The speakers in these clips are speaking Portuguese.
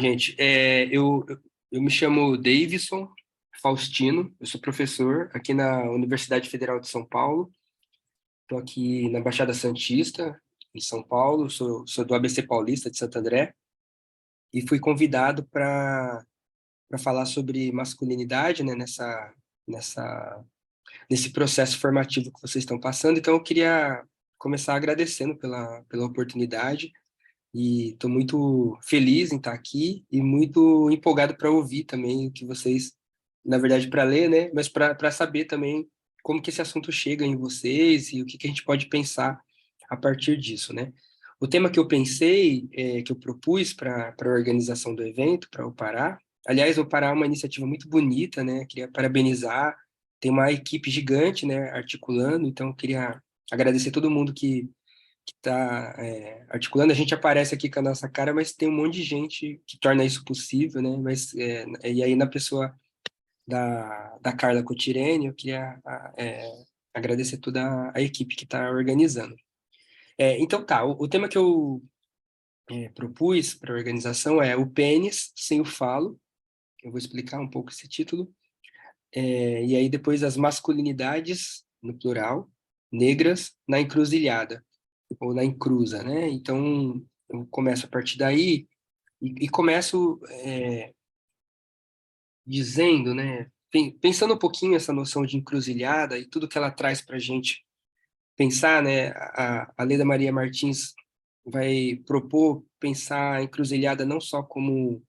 Gente, eu me chamo Davidson Faustino, eu sou professor aqui na Universidade Federal de São Paulo, estou aqui na Baixada Santista, em São Paulo, sou do ABC Paulista de Santo André, e fui convidado para falar sobre masculinidade, né, nessa, nesse processo formativo que vocês estão passando. Então, eu queria começar agradecendo pela oportunidade. E estou muito feliz em estar aqui e muito empolgado para ouvir também o que vocês, na verdade, para ler, né? Mas para saber também como que esse assunto chega em vocês e o que que a gente pode pensar a partir disso, né? O tema que eu pensei, que eu propus para a organização do evento, para o Pará, aliás, o Pará é uma iniciativa muito bonita, né? Queria parabenizar, tem uma equipe gigante, né, articulando, então eu queria agradecer todo mundo que está articulando. A gente aparece aqui com a nossa cara, mas tem um monte de gente que torna isso possível, né? E aí, na pessoa da Carla Cotirene, eu queria agradecer toda a equipe que está organizando. Então, tá, o tema que eu propus para a organização é o pênis sem o falo. Eu vou explicar um pouco esse título. E aí, depois, as masculinidades, no plural, negras na encruzilhada ou na encruza, né? Então, eu começo a partir daí e começo dizendo, né? Pensando um pouquinho essa noção de encruzilhada e tudo que ela traz para a gente pensar, né? A Leda Maria Martins vai propor pensar a encruzilhada não só como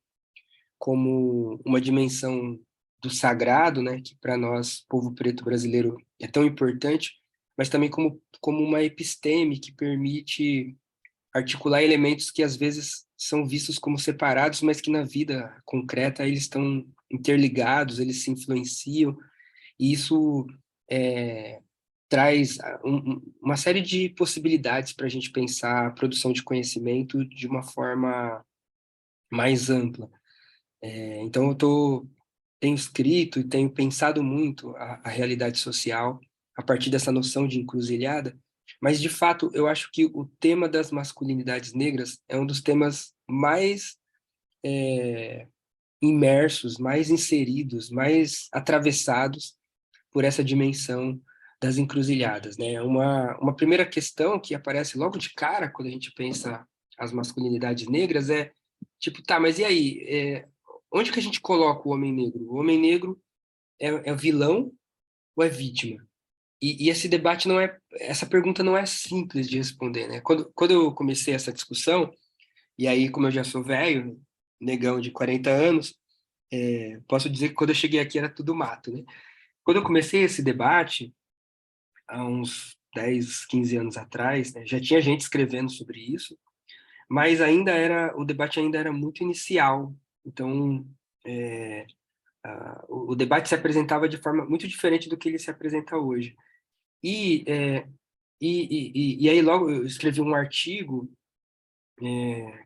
uma dimensão do sagrado, né? Que para nós, povo preto brasileiro, é tão importante, mas também como uma episteme que permite articular elementos que às vezes são vistos como separados, mas que na vida concreta eles estão interligados, eles se influenciam, e isso é, traz uma série de possibilidades para a gente pensar a produção de conhecimento de uma forma mais ampla. Então, tenho escrito e tenho pensado muito a realidade social a partir dessa noção de encruzilhada, mas, de fato, eu acho que o tema das masculinidades negras é um dos temas mais imersos, mais inseridos, mais atravessados por essa dimensão das encruzilhadas, né? Uma primeira questão que aparece logo de cara quando a gente pensa as masculinidades negras é, tipo, tá, mas e aí? Onde que a gente coloca o homem negro? O homem negro é vilão ou é vítima? E esse debate não é, essa pergunta não é simples de responder, né? Quando eu comecei essa discussão, e aí, como eu já sou velho, negão de 40 anos, posso dizer que quando eu cheguei aqui era tudo mato, né? Quando eu comecei esse debate, há uns 10, 15 anos atrás, né, já tinha gente escrevendo sobre isso, mas o debate ainda era muito inicial. Então, é, o debate se apresentava de forma muito diferente do que ele se apresenta hoje. E, é, e aí logo eu escrevi um artigo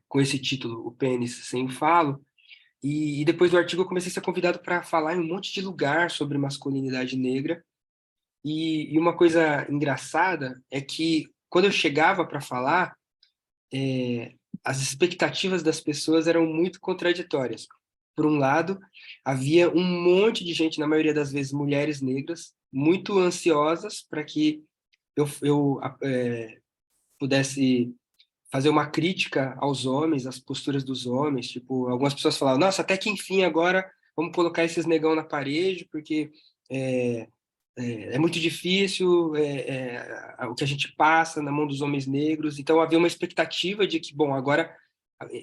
com esse título, O Pênis Sem o Falo, e depois do artigo eu comecei a ser convidado para falar em um monte de lugar sobre masculinidade negra, e uma coisa engraçada é que quando eu chegava para falar, as expectativas das pessoas eram muito contraditórias. Por um lado, havia um monte de gente, na maioria das vezes mulheres negras, muito ansiosas para que eu pudesse fazer uma crítica aos homens, às posturas dos homens. Tipo, algumas pessoas falavam, nossa, até que enfim agora vamos colocar esses negão na parede, porque é, é muito difícil o que a gente passa na mão dos homens negros. Então havia uma expectativa de que, bom, agora,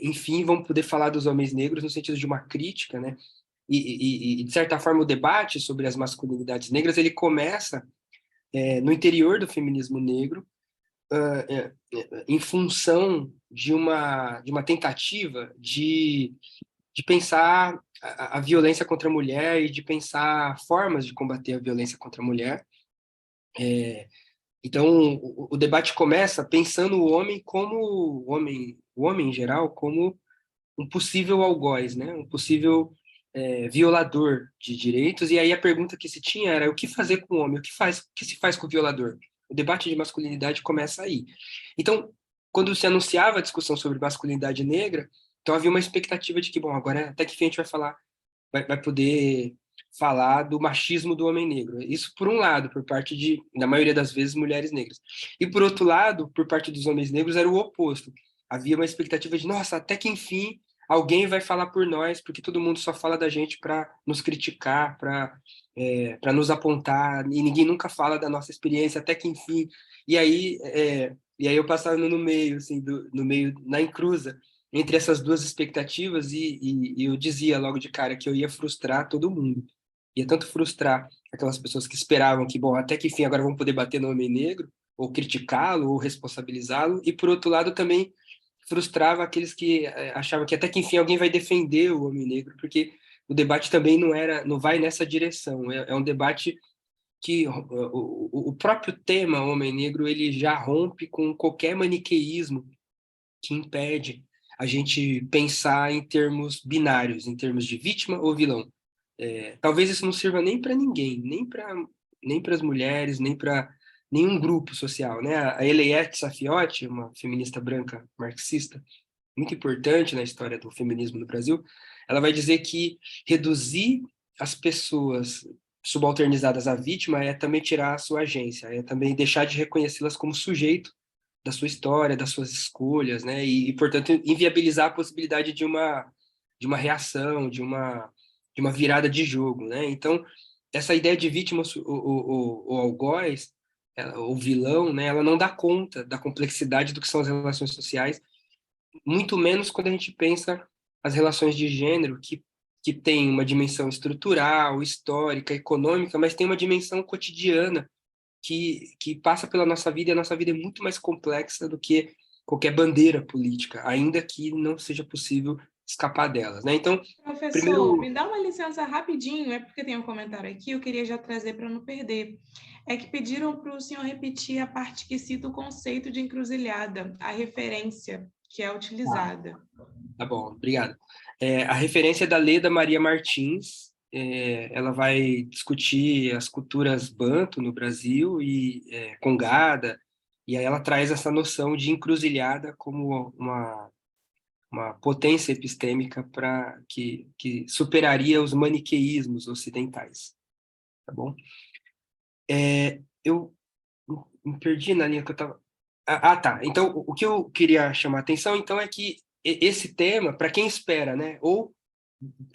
enfim, vamos poder falar dos homens negros no sentido de uma crítica, né? De certa forma, o debate sobre as masculinidades negras ele começa no interior do feminismo negro, em função de uma tentativa de pensar a violência contra a mulher e de pensar formas de combater a violência contra a mulher. Então, o debate começa pensando o homem em geral, como um possível algoz, né? Um possível violador de direitos. E aí a pergunta que se tinha era o que fazer com o homem? O que se faz com o violador? O debate de masculinidade começa aí. Então, quando se anunciava a discussão sobre masculinidade negra, Então havia uma expectativa de que, bom, agora até que fim a gente vai falar, vai poder falar do machismo do homem negro. Isso por um lado, por parte de, na maioria das vezes, mulheres negras. E por outro lado, por parte dos homens negros, era o oposto. Havia uma expectativa de, nossa, até que enfim alguém vai falar por nós, porque todo mundo só fala da gente para nos criticar, para nos apontar, e ninguém nunca fala da nossa experiência, até que enfim. E aí eu passava no meio, assim, no meio, na encruza, entre essas duas expectativas, e eu dizia logo de cara que eu ia frustrar todo mundo. Ia tanto frustrar aquelas pessoas que esperavam que, bom, até que enfim agora vão poder bater no homem negro, ou criticá-lo, ou responsabilizá-lo, e por outro lado também frustrava aqueles que achavam que até que enfim alguém vai defender o homem negro, porque o debate também não vai nessa direção. É um debate que o próprio tema homem negro ele já rompe com qualquer maniqueísmo que impede a gente pensar em termos binários, em termos de vítima ou vilão. Talvez isso não sirva nem para ninguém, nem para as mulheres, nem para nenhum grupo social, né? A Eliette Safiotti, uma feminista branca marxista, muito importante na história do feminismo no Brasil, ela vai dizer que reduzir as pessoas subalternizadas à vítima é também tirar a sua agência, é também deixar de reconhecê-las como sujeito da sua história, das suas escolhas, né? Portanto, inviabilizar a possibilidade de uma reação, de uma virada de jogo, né? Então, essa ideia de vítima ou algoz, ou vilão, né? Ela não dá conta da complexidade do que são as relações sociais, muito menos quando a gente pensa as relações de gênero, que tem uma dimensão estrutural, histórica, econômica, mas tem uma dimensão cotidiana que passa pela nossa vida, e a nossa vida é muito mais complexa do que qualquer bandeira política, ainda que não seja possível escapar delas, né? Então, Professor, primeiro, me dá uma licença rapidinho, é porque tem um comentário aqui, eu queria já trazer para não perder. É que pediram para o senhor repetir a parte que cita o conceito de encruzilhada, a referência que é utilizada. tá bom, obrigado. A referência é da Leda Maria Martins, ela vai discutir as culturas banto no Brasil e Congada, e aí ela traz essa noção de encruzilhada como uma potência epistêmica que superaria os maniqueísmos ocidentais, tá bom? Eu me perdi na linha que eu estava. Tá. Então, o que eu queria chamar a atenção, então, é que esse tema, para quem espera, né, ou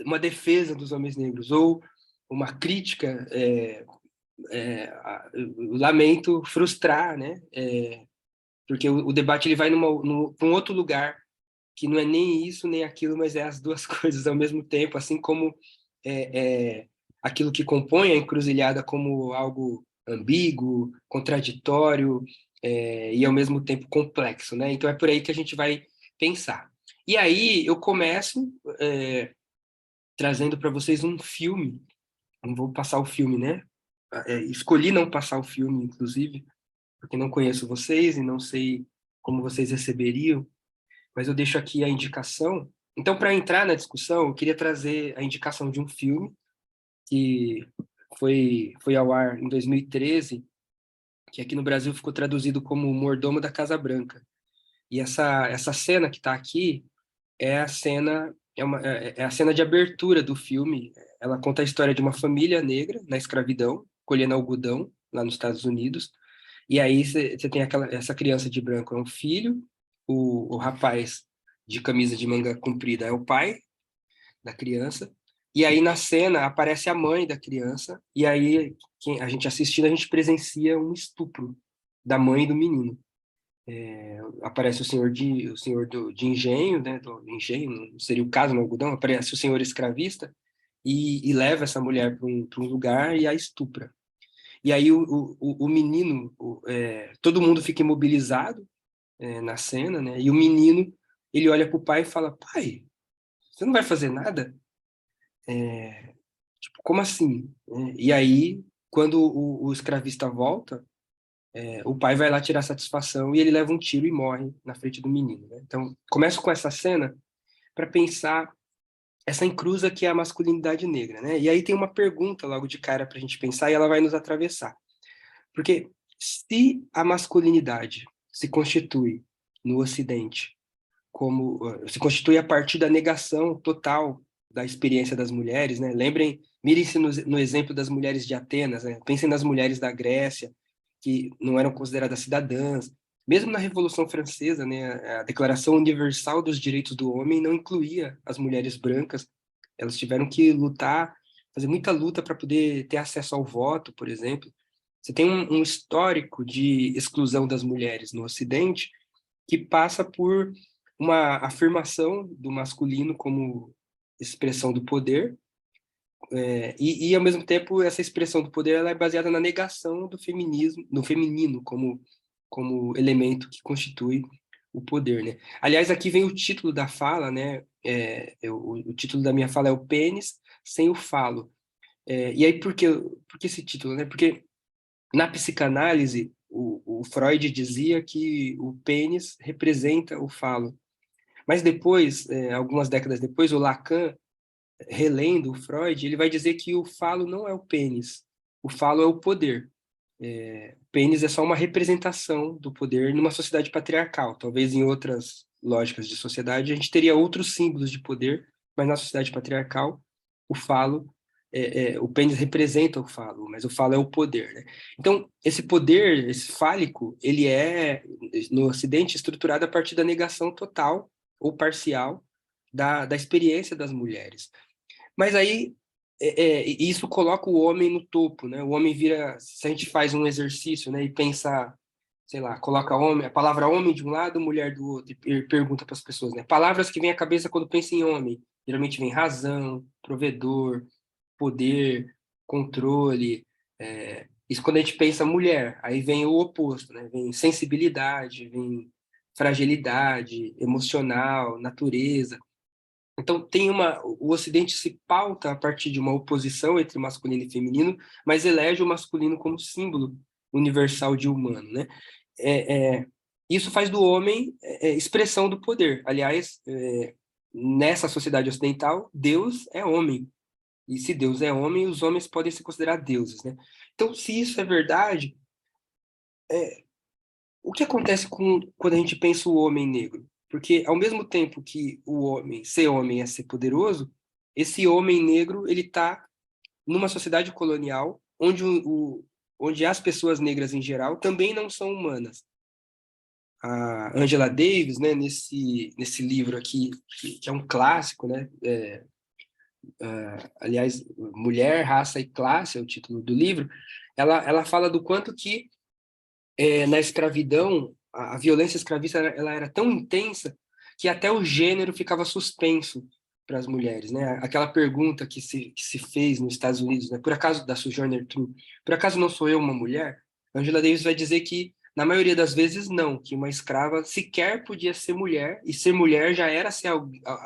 uma defesa dos homens negros, ou uma crítica, eu lamento frustrar, né, porque o debate ele vai para um outro lugar, que não é nem isso nem aquilo, mas é as duas coisas ao mesmo tempo, assim como aquilo que compõe a encruzilhada como algo ambíguo, contraditório, e ao mesmo tempo complexo, né? Então é por aí que a gente vai pensar. E aí eu começo trazendo para vocês um filme, não vou passar o filme, né? Escolhi não passar o filme, inclusive, porque não conheço vocês e não sei como vocês receberiam, mas eu deixo aqui a indicação. Então, para entrar na discussão, eu queria trazer a indicação de um filme que foi ao ar em 2013, que aqui no Brasil ficou traduzido como Mordomo da Casa Branca. E essa cena que está aqui é a cena é a cena de abertura do filme. Ela conta a história de uma família negra na escravidão, colhendo algodão lá nos Estados Unidos. E aí você tem essa criança de branco é um filho, o rapaz de camisa de manga comprida é o pai da criança. E aí na cena aparece a mãe da criança, e aí a gente assistindo, a gente presencia um estupro da mãe do menino. Aparece o senhor de engenho, né, do engenho, não seria o caso no algodão, aparece o senhor escravista e leva essa mulher para um lugar e a estupra. E aí o menino, todo mundo fica imobilizado na cena, né? E o menino, ele olha para o pai e fala: pai, você não vai fazer nada? Tipo, como assim? E aí, quando o escravista volta, o pai vai lá tirar satisfação e ele leva um tiro e morre na frente do menino, né? Então, começo com essa cena para pensar essa encruza que é a masculinidade negra, né? E aí tem uma pergunta logo de cara para a gente pensar e ela vai nos atravessar. Porque se a masculinidade se constitui no Ocidente se constitui a partir da negação total da experiência das mulheres, né? Mirem-se no exemplo das mulheres de Atenas, né? Pensem nas mulheres da Grécia, que não eram consideradas cidadãs. Mesmo na Revolução Francesa, né, a Declaração Universal dos Direitos do Homem não incluía as mulheres brancas. Elas tiveram que lutar, fazer muita luta para poder ter acesso ao voto, por exemplo. Você tem um histórico de exclusão das mulheres no Ocidente que passa por uma afirmação do masculino como expressão do poder, ao mesmo tempo essa expressão do poder ela é baseada na negação do feminismo, no feminino como elemento que constitui o poder, né? Aliás, aqui vem o título da fala, né? O título da minha fala é o pênis sem o falo. E aí por que esse título, né? Porque na psicanálise o Freud dizia que o pênis representa o falo. Mas depois, algumas décadas depois, o Lacan, relendo o Freud, ele vai dizer que o falo não é o pênis, o falo é o poder. O pênis é só uma representação do poder numa sociedade patriarcal. Talvez em outras lógicas de sociedade a gente teria outros símbolos de poder, mas na sociedade patriarcal o falo, o pênis representa o falo, mas o falo é o poder, né? Então, esse poder, esse fálico, ele é, no Ocidente, estruturado a partir da negação total ou parcial da experiência das mulheres. Mas aí isso coloca o homem no topo, né? O homem vira, se a gente faz um exercício, né, e pensa, sei lá, coloca homem, a palavra homem de um lado, mulher do outro, e pergunta para as pessoas, né? Palavras que vêm à cabeça quando pensa em homem. Geralmente vem razão, provedor, poder, controle. Isso quando a gente pensa mulher, aí vem o oposto, né? Vem sensibilidade, vem fragilidade, emocional, natureza. Então, o Ocidente se pauta a partir de uma oposição entre masculino e feminino, mas elege o masculino como símbolo universal de humano, né? É, é, Isso faz do homem expressão do poder. Aliás, nessa sociedade ocidental, Deus é homem. E se Deus é homem, os homens podem se considerar deuses, né? Então, se isso é verdade, o que acontece quando a gente pensa o homem negro? Porque ao mesmo tempo que ser homem é ser poderoso, esse homem negro ele está numa sociedade colonial onde as pessoas negras em geral também não são humanas. A Angela Davis, né, nesse livro aqui, que é um clássico, né, aliás, Mulher, Raça e Classe é o título do livro, ela fala do quanto que na escravidão, a violência escravista ela era tão intensa que até o gênero ficava suspenso para as mulheres, né? Aquela pergunta que se fez nos Estados Unidos, né? Por acaso, da Sojourner Truth, por acaso não sou eu uma mulher? Angela Davis vai dizer que, na maioria das vezes, não, que uma escrava sequer podia ser mulher, e ser mulher já era ser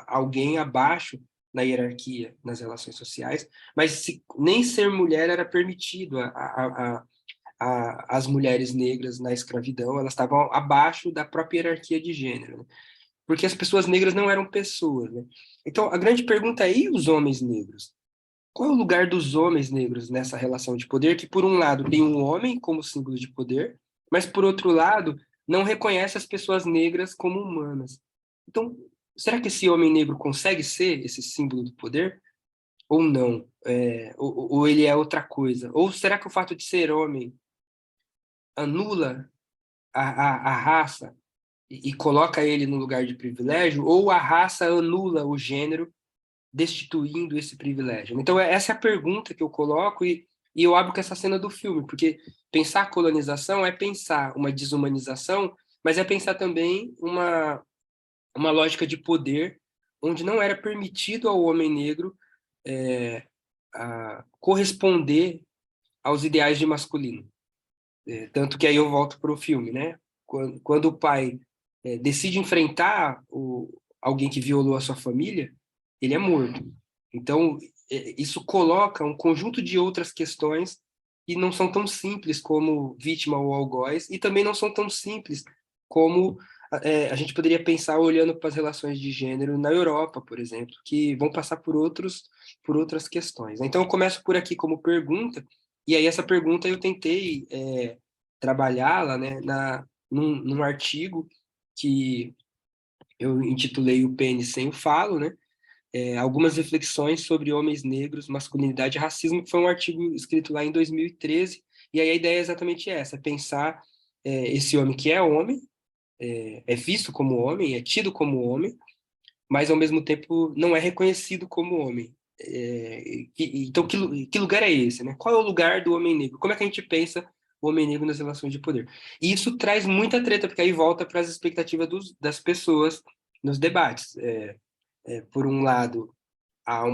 alguém abaixo na hierarquia, nas relações sociais, mas nem ser mulher era permitido. As mulheres negras na escravidão, elas estavam abaixo da própria hierarquia de gênero, né? Porque as pessoas negras não eram pessoas, né? Então, a grande pergunta é, e os homens negros? Qual é o lugar dos homens negros nessa relação de poder, que por um lado tem um homem como símbolo de poder, mas por outro lado não reconhece as pessoas negras como humanas? Então, será que esse homem negro consegue ser esse símbolo do poder? Ou não? Ou ele é outra coisa? Ou será que o fato de ser homem anula a raça e coloca ele no lugar de privilégio, ou a raça anula o gênero, destituindo esse privilégio? Então, essa é a pergunta que eu coloco e eu abro com essa cena do filme, porque pensar colonização é pensar uma desumanização, mas é pensar também uma lógica de poder onde não era permitido ao homem negro corresponder aos ideais de masculino. Tanto que aí eu volto para o filme, né? Quando o pai decide enfrentar alguém que violou a sua família, ele é morto. Então, isso coloca um conjunto de outras questões que não são tão simples como vítima ou algoz, e também não são tão simples como a gente poderia pensar olhando para as relações de gênero na Europa, por exemplo, que vão passar por outras questões. Então, eu começo por aqui como pergunta, e aí essa pergunta eu tentei trabalhá-la, né, num artigo que eu intitulei O Pênis Sem o Falo, né? Algumas reflexões sobre homens negros, masculinidade e racismo, que foi um artigo escrito lá em 2013, e aí a ideia é exatamente essa, pensar esse homem que é homem, é visto como homem, é tido como homem, mas ao mesmo tempo não é reconhecido como homem. Então, que lugar é esse, né? Qual é o lugar do homem negro? Como é que a gente pensa o homem negro nas relações de poder? E isso traz muita treta, porque aí volta para as expectativas das pessoas nos debates. Por um lado, a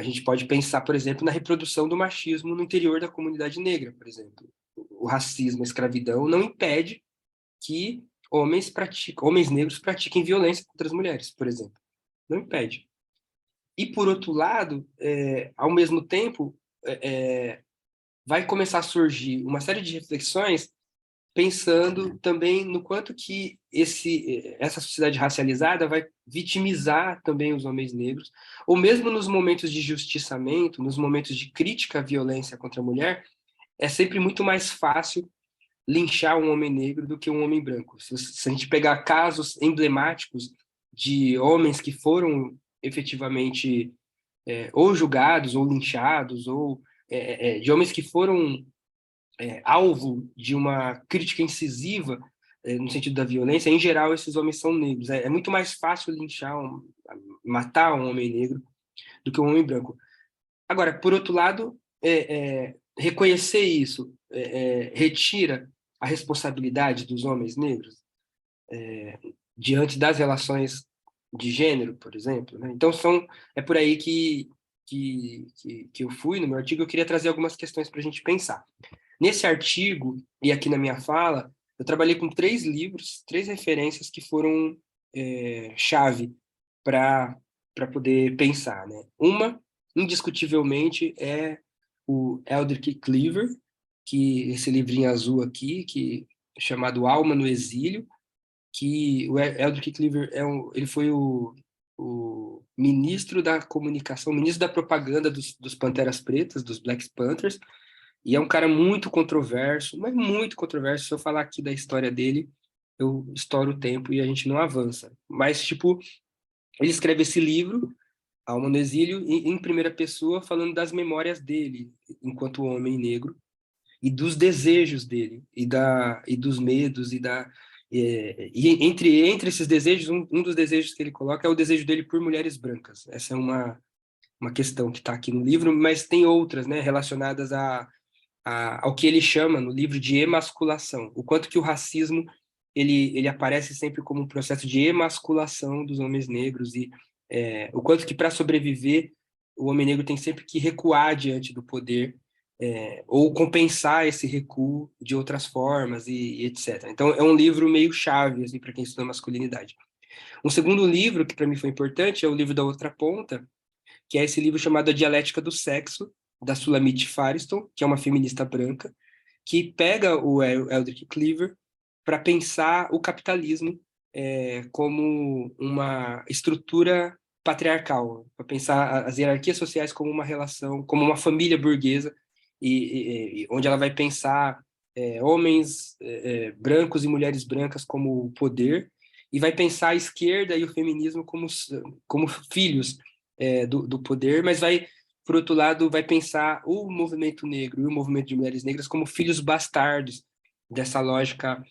gente pode pensar, por exemplo, na reprodução do machismo no interior da comunidade negra, por exemplo. O racismo, a escravidão não impede que homens negros pratiquem violência contra as mulheres, por exemplo. Não impede. E, por outro lado, ao mesmo tempo, vai começar a surgir uma série de reflexões pensando também no quanto que essa sociedade racializada vai vitimizar também os homens negros, ou mesmo nos momentos de justiçamento, nos momentos de crítica à violência contra a mulher, é sempre muito mais fácil linchar um homem negro do que um homem branco. Se a gente pegar casos emblemáticos de homens que foram efetivamente ou julgados, ou linchados, ou de homens que foram alvo de uma crítica incisiva no sentido da violência, em geral, esses homens são negros. É muito mais fácil linchar, matar um homem negro do que um homem branco. Agora, por outro lado, reconhecer isso retira a responsabilidade dos homens negros diante das relações de gênero, por exemplo, né? Então, é por aí que eu fui no meu artigo. Eu queria trazer algumas questões para a gente pensar. Nesse artigo, e aqui na minha fala, eu trabalhei com 3 livros, 3 referências que foram chave para poder pensar, né? Uma, indiscutivelmente, é o Eldrick Cleaver, que esse livrinho azul aqui, que é chamado Alma no Exílio, que o Eldrick Cleaver ele foi o ministro da comunicação, ministro da propaganda dos Panteras Pretas, dos Black Panthers, e é um cara muito controverso, mas muito controverso. Se eu falar aqui da história dele, eu estouro o tempo e a gente não avança. Mas, tipo, ele escreve esse livro, Alma no Exílio, em primeira pessoa, falando das memórias dele, enquanto homem negro, e dos desejos dele, e dos medos, e entre esses desejos, um dos desejos que ele coloca é o desejo dele por mulheres brancas. Essa é uma questão que está aqui no livro, mas tem outras, né, relacionadas ao que ele chama no livro de emasculação, o quanto que o racismo ele aparece sempre como um processo de emasculação dos homens negros e o quanto que para sobreviver o homem negro tem sempre que recuar diante do poder ou compensar esse recuo de outras formas e etc. Então é um livro meio chave assim, para quem estuda masculinidade. Um segundo livro que para mim foi importante é o livro da Outra Ponta, que é esse livro chamado A Dialética do Sexo, da Sulamit Firestone, que é uma feminista branca, que pega o Eldrick Cleaver para pensar o capitalismo como uma estrutura patriarcal, para pensar as hierarquias sociais como uma relação, como uma família burguesa, onde ela vai pensar homens brancos e mulheres brancas como poder, e vai pensar a esquerda e o feminismo como filhos do poder, mas por outro lado, vai pensar o movimento negro e o movimento de mulheres negras como filhos bastardos dessa lógica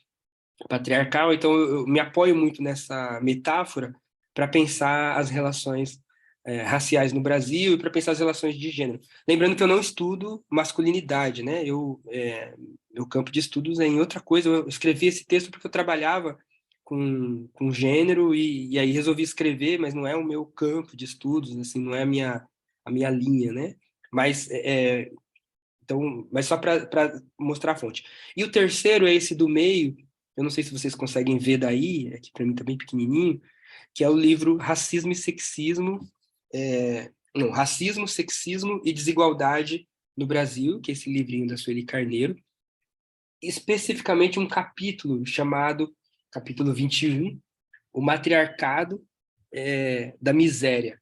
patriarcal. Então, eu me apoio muito nessa metáfora para pensar as relações raciais no Brasil e para pensar as relações de gênero. Lembrando que eu não estudo masculinidade, né? Meu campo de estudos é em outra coisa. Eu escrevi esse texto porque eu trabalhava com gênero e aí resolvi escrever, mas não é o meu campo de estudos, assim, não é a minha linha, né? Mas, mas só para mostrar a fonte. E o terceiro é esse do meio, eu não sei se vocês conseguem ver daí, é que para mim tá bem pequenininho, que é o livro Racismo e Sexismo, não, Racismo, Sexismo e Desigualdade no Brasil, que é esse livrinho da Sueli Carneiro, especificamente um capítulo chamado, capítulo 21, O Matriarcado da Miséria,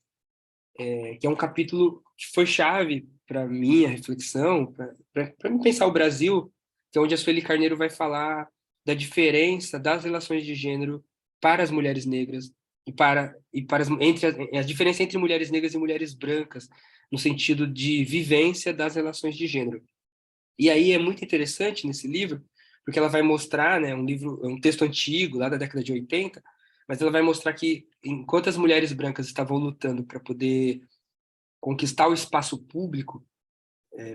que é um capítulo que foi chave para minha reflexão, para me pensar o Brasil, que é onde a Sueli Carneiro vai falar da diferença das relações de gênero para as mulheres negras a diferença entre mulheres negras e mulheres brancas, no sentido de vivência das relações de gênero. E aí é muito interessante nesse livro, porque ela vai mostrar, né, um texto antigo, lá da década de 80, mas ela vai mostrar que enquanto as mulheres brancas estavam lutando para poder conquistar o espaço público,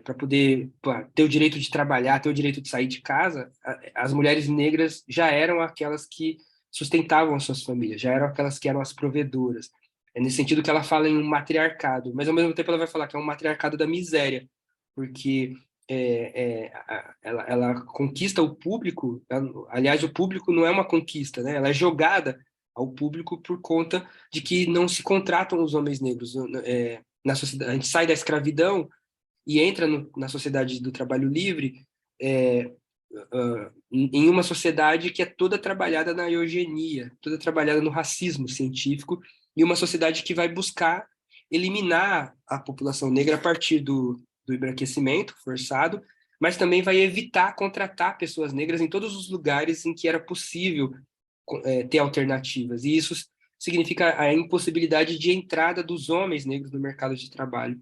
para poder ter o direito de trabalhar, ter o direito de sair de casa, as mulheres negras já eram aquelas que sustentavam as suas famílias, já eram aquelas que eram as provedoras. É nesse sentido que ela fala em um matriarcado, mas ao mesmo tempo ela vai falar que é um matriarcado da miséria, porque ela conquista o público, aliás, o público não é uma conquista, né? Ela é jogada ao público por conta de que não se contratam os homens negros. Na sociedade, a gente sai da escravidão e entra na sociedade do trabalho livre, em uma sociedade que é toda trabalhada na eugenia, toda trabalhada no racismo científico, e uma sociedade que vai buscar eliminar a população negra a partir do embranquecimento forçado, mas também vai evitar contratar pessoas negras em todos os lugares em que era possível ter alternativas. E isso significa a impossibilidade de entrada dos homens negros no mercado de trabalho,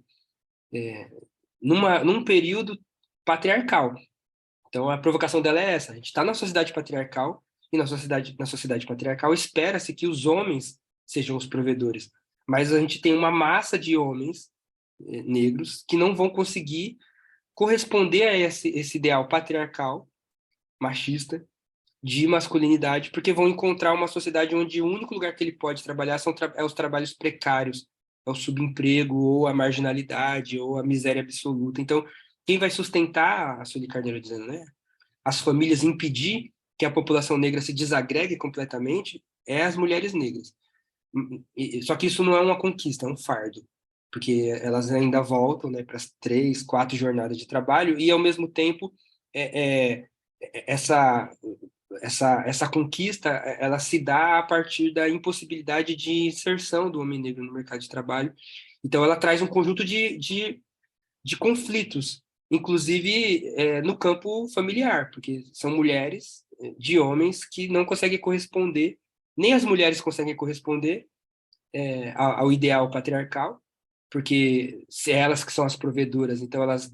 num período patriarcal. Então, a provocação dela é essa: a gente está na sociedade patriarcal, e na sociedade patriarcal espera-se que os homens sejam os provedores. Mas a gente tem uma massa de homens negros que não vão conseguir corresponder a esse ideal patriarcal, machista, de masculinidade, porque vão encontrar uma sociedade onde o único lugar que ele pode trabalhar é os trabalhos precários, é o subemprego, ou a marginalidade, ou a miséria absoluta. Então, quem vai sustentar, a Sueli Carneiro dizendo, né, as famílias, impedir que a população negra se desagregue completamente, é as mulheres negras. Só que isso não é uma conquista, é um fardo, porque elas ainda voltam, né, para as 3, 4 jornadas de trabalho, e ao mesmo tempo é, é, essa essa conquista, ela se dá a partir da impossibilidade de inserção do homem negro no mercado de trabalho. Então, ela traz um conjunto de conflitos, inclusive no campo familiar, porque são mulheres de homens que não conseguem corresponder, nem as mulheres conseguem corresponder ao ideal patriarcal, porque se elas que são as provedoras, então elas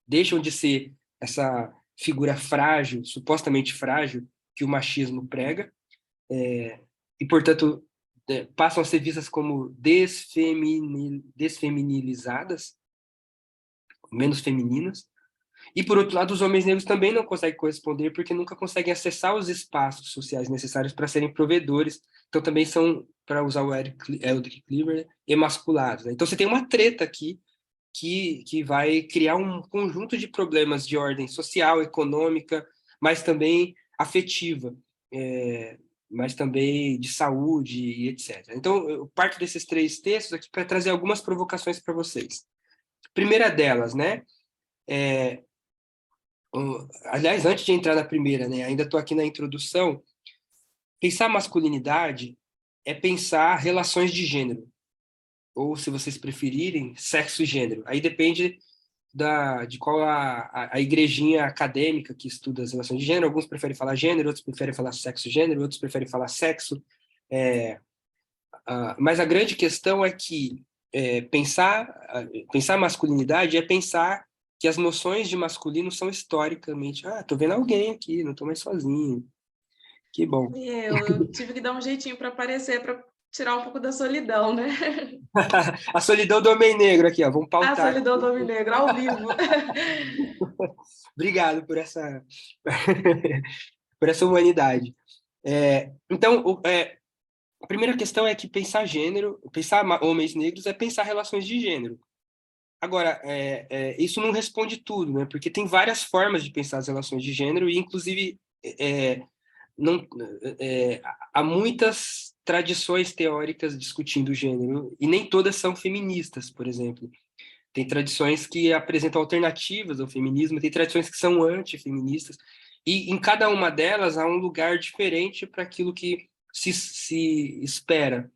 deixam de ser essa figura frágil, supostamente frágil, que o machismo prega, e, portanto, passam a ser vistas como desfeminilizadas, menos femininas. E, por outro lado, os homens negros também não conseguem corresponder porque nunca conseguem acessar os espaços sociais necessários para serem provedores. Então, também são, para usar o Eldrick Cleaver, emasculados. Né? Então, você tem uma treta aqui que vai criar um conjunto de problemas de ordem social, econômica, mas também afetiva, mas também de saúde e etc. Então, eu parto desses 3 textos aqui para trazer algumas provocações para vocês. Primeira delas, né? Aliás, antes de entrar na primeira, né? Ainda estou aqui na introdução. Pensar masculinidade é pensar relações de gênero, ou, se vocês preferirem, sexo e gênero. Aí depende de qual a igrejinha acadêmica que estuda as relações de gênero. Alguns preferem falar gênero, outros preferem falar sexo e gênero, outros preferem falar sexo. Mas a grande questão é que pensar masculinidade é pensar que as noções de masculino são historicamente, tô vendo alguém aqui, não tô mais sozinho. Que bom. Eu tive que dar um jeitinho para aparecer, para tirar um pouco da solidão, né? A solidão do homem negro aqui, ó. Vamos A pautar. solidão do homem negro, ao vivo. Obrigado por essa por essa humanidade. Então, a primeira questão é que pensar gênero, pensar homens negros é pensar relações de gênero. Agora, isso não responde tudo, né? Porque tem várias formas de pensar as relações de gênero e, inclusive, não, há muitas tradições teóricas discutindo gênero e nem todas são feministas, por exemplo. Tem tradições que apresentam alternativas ao feminismo, tem tradições que são antifeministas, e em cada uma delas há um lugar diferente para aquilo que se espera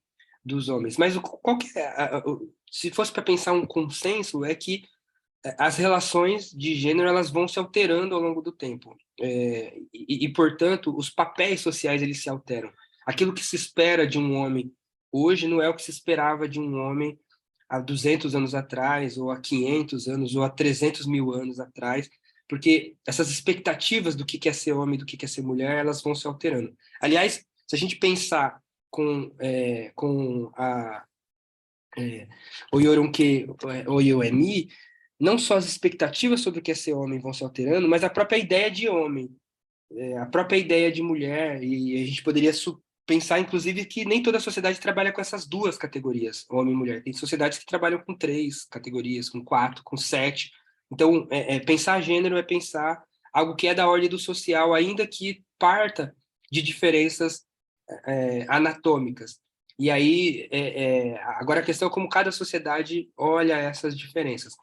dos homens. Mas se fosse para pensar um consenso, é que as relações de gênero elas vão se alterando ao longo do tempo. Portanto, os papéis sociais eles se alteram. Aquilo que se espera de um homem hoje não é o que se esperava de um homem há 200 anos atrás, ou há 500 anos, ou há 300 mil anos atrás, porque essas expectativas do que é ser homem, do que é ser mulher, elas vão se alterando. Aliás, se a gente pensar com a Oyorunke Oyoemi, não só as expectativas sobre o que é ser homem vão se alterando, mas a própria ideia de homem, a própria ideia de mulher, e a gente poderia pensar, inclusive, que nem toda a sociedade trabalha com essas duas categorias, homem e mulher. Tem sociedades que trabalham com 3 categorias, com 4, com 7. Então, pensar gênero é pensar algo que é da ordem do social, ainda que parta de diferenças anatômicas. E aí, agora a questão é como cada sociedade olha essas diferenças.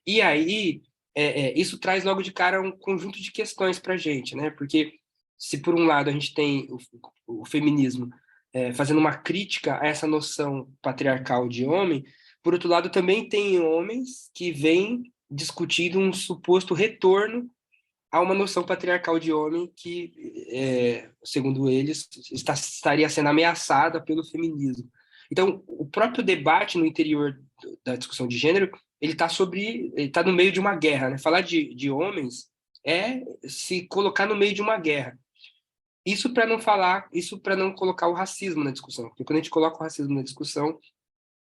E aí, isso traz logo de cara um conjunto de questões para a gente, né? Porque se por um lado a gente tem o feminismo fazendo uma crítica a essa noção patriarcal de homem, por outro lado também tem homens que vêm discutindo um suposto retorno a uma noção patriarcal de homem que, segundo eles, estaria sendo ameaçada pelo feminismo. Então, o próprio debate no interior da discussão de gênero, ele está no meio de uma guerra, né? Falar de homens é se colocar no meio de uma guerra. Isso para não colocar o racismo na discussão, porque quando a gente coloca o racismo na discussão,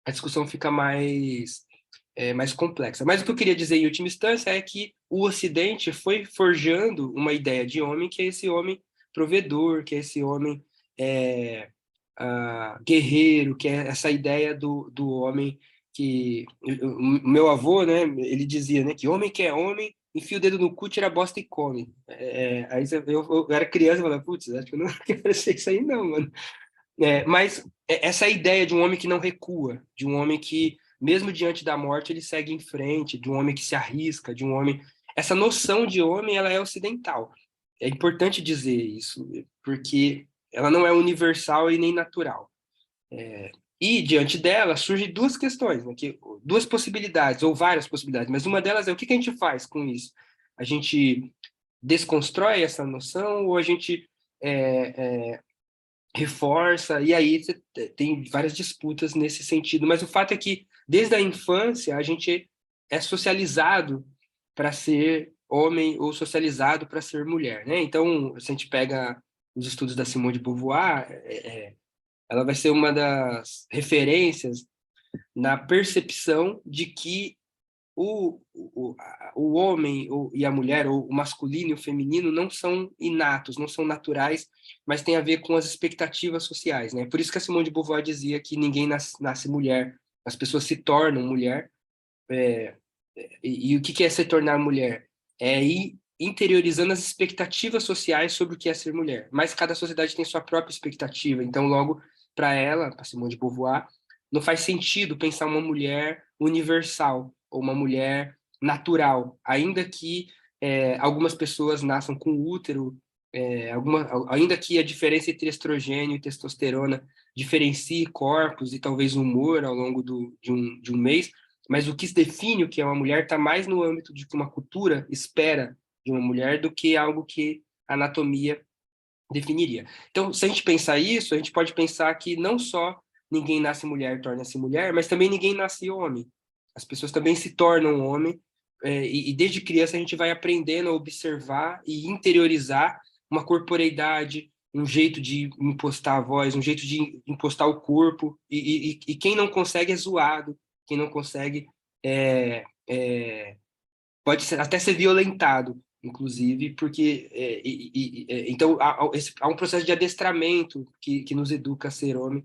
a discussão fica mais complexa. Mas o que eu queria dizer, em última instância, é que o Ocidente foi forjando uma ideia de homem, que é esse homem provedor, que é esse homem guerreiro, que é essa ideia do homem que... O meu avô, né, ele dizia, né, que homem que é homem, enfia o dedo no cu, tira a bosta e come. Aí eu era criança e falava, putz, acho que eu não quero ser isso aí não, mano. Mas essa ideia de um homem que não recua, de um homem que, mesmo diante da morte, ele segue em frente, de um homem que se arrisca, de um homem... Essa noção de homem, ela é ocidental. É importante dizer isso, porque ela não é universal e nem natural. E, diante dela, surgem duas questões, né, duas possibilidades, ou várias possibilidades, mas uma delas é o que a gente faz com isso? A gente desconstrói essa noção ou a gente reforça, e aí você tem várias disputas nesse sentido, mas o fato é que, desde a infância, a gente é socializado para ser homem ou socializado para ser mulher, né? Então, se a gente pega os estudos da Simone de Beauvoir, ela vai ser uma das referências na percepção de que o homem e a mulher, ou o masculino e o feminino, não são inatos, não são naturais, mas tem a ver com as expectativas sociais, né? Por isso que a Simone de Beauvoir dizia que ninguém nasce mulher, as pessoas se tornam mulher. E o que é se tornar mulher? É ir interiorizando as expectativas sociais sobre o que é ser mulher. Mas cada sociedade tem sua própria expectativa. Então, logo, para ela, para Simone de Beauvoir, não faz sentido pensar uma mulher universal ou uma mulher natural, ainda que algumas pessoas nasçam com útero, ainda que a diferença entre estrogênio e testosterona diferencie corpos e talvez humor ao longo de um mês, mas o que se define o que é uma mulher está mais no âmbito de que uma cultura espera de uma mulher do que algo que a anatomia definiria. Então, se a gente pensar isso, a gente pode pensar que não só ninguém nasce mulher torna-se mulher, mas também ninguém nasce homem. As pessoas também se tornam homem, e desde criança a gente vai aprendendo a observar e interiorizar uma corporeidade, um jeito de impostar a voz, um jeito de impostar o corpo, e quem não consegue é zoado, quem não consegue pode até ser violentado, inclusive, porque então há um processo de adestramento que nos educa a ser homem,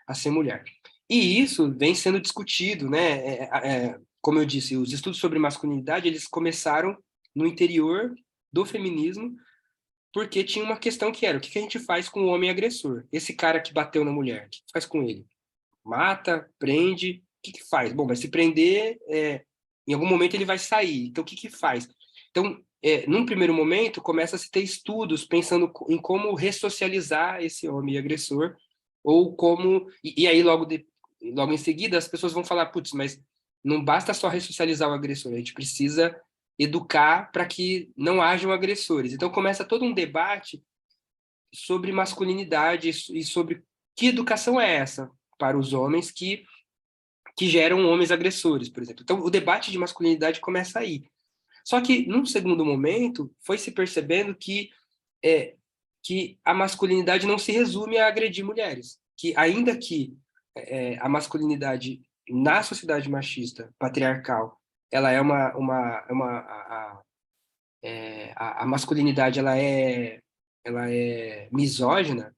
a ser mulher. E isso vem sendo discutido, né? Como eu disse, os estudos sobre masculinidade eles começaram no interior do feminismo, porque tinha uma questão que era o que a gente faz com o homem agressor? Esse cara que bateu na mulher, o que faz com ele? Mata, prende, o que faz? Bom, vai se prender, em algum momento ele vai sair, então o que faz? Então, num primeiro momento, começa a se ter estudos pensando em como ressocializar esse homem agressor, ou como... E aí, logo em seguida, as pessoas vão falar, putz, mas Não basta só ressocializar o agressor, a gente precisa educar para que não hajam agressores. Então começa todo um debate sobre masculinidade e sobre que educação é essa para os homens que geram homens agressores, por exemplo. Então o debate de masculinidade começa aí. Só que, num segundo momento, foi se percebendo é, que a masculinidade não se resume a agredir mulheres. Que, ainda que a masculinidade na sociedade machista, patriarcal, ela é a masculinidade ela é misógina,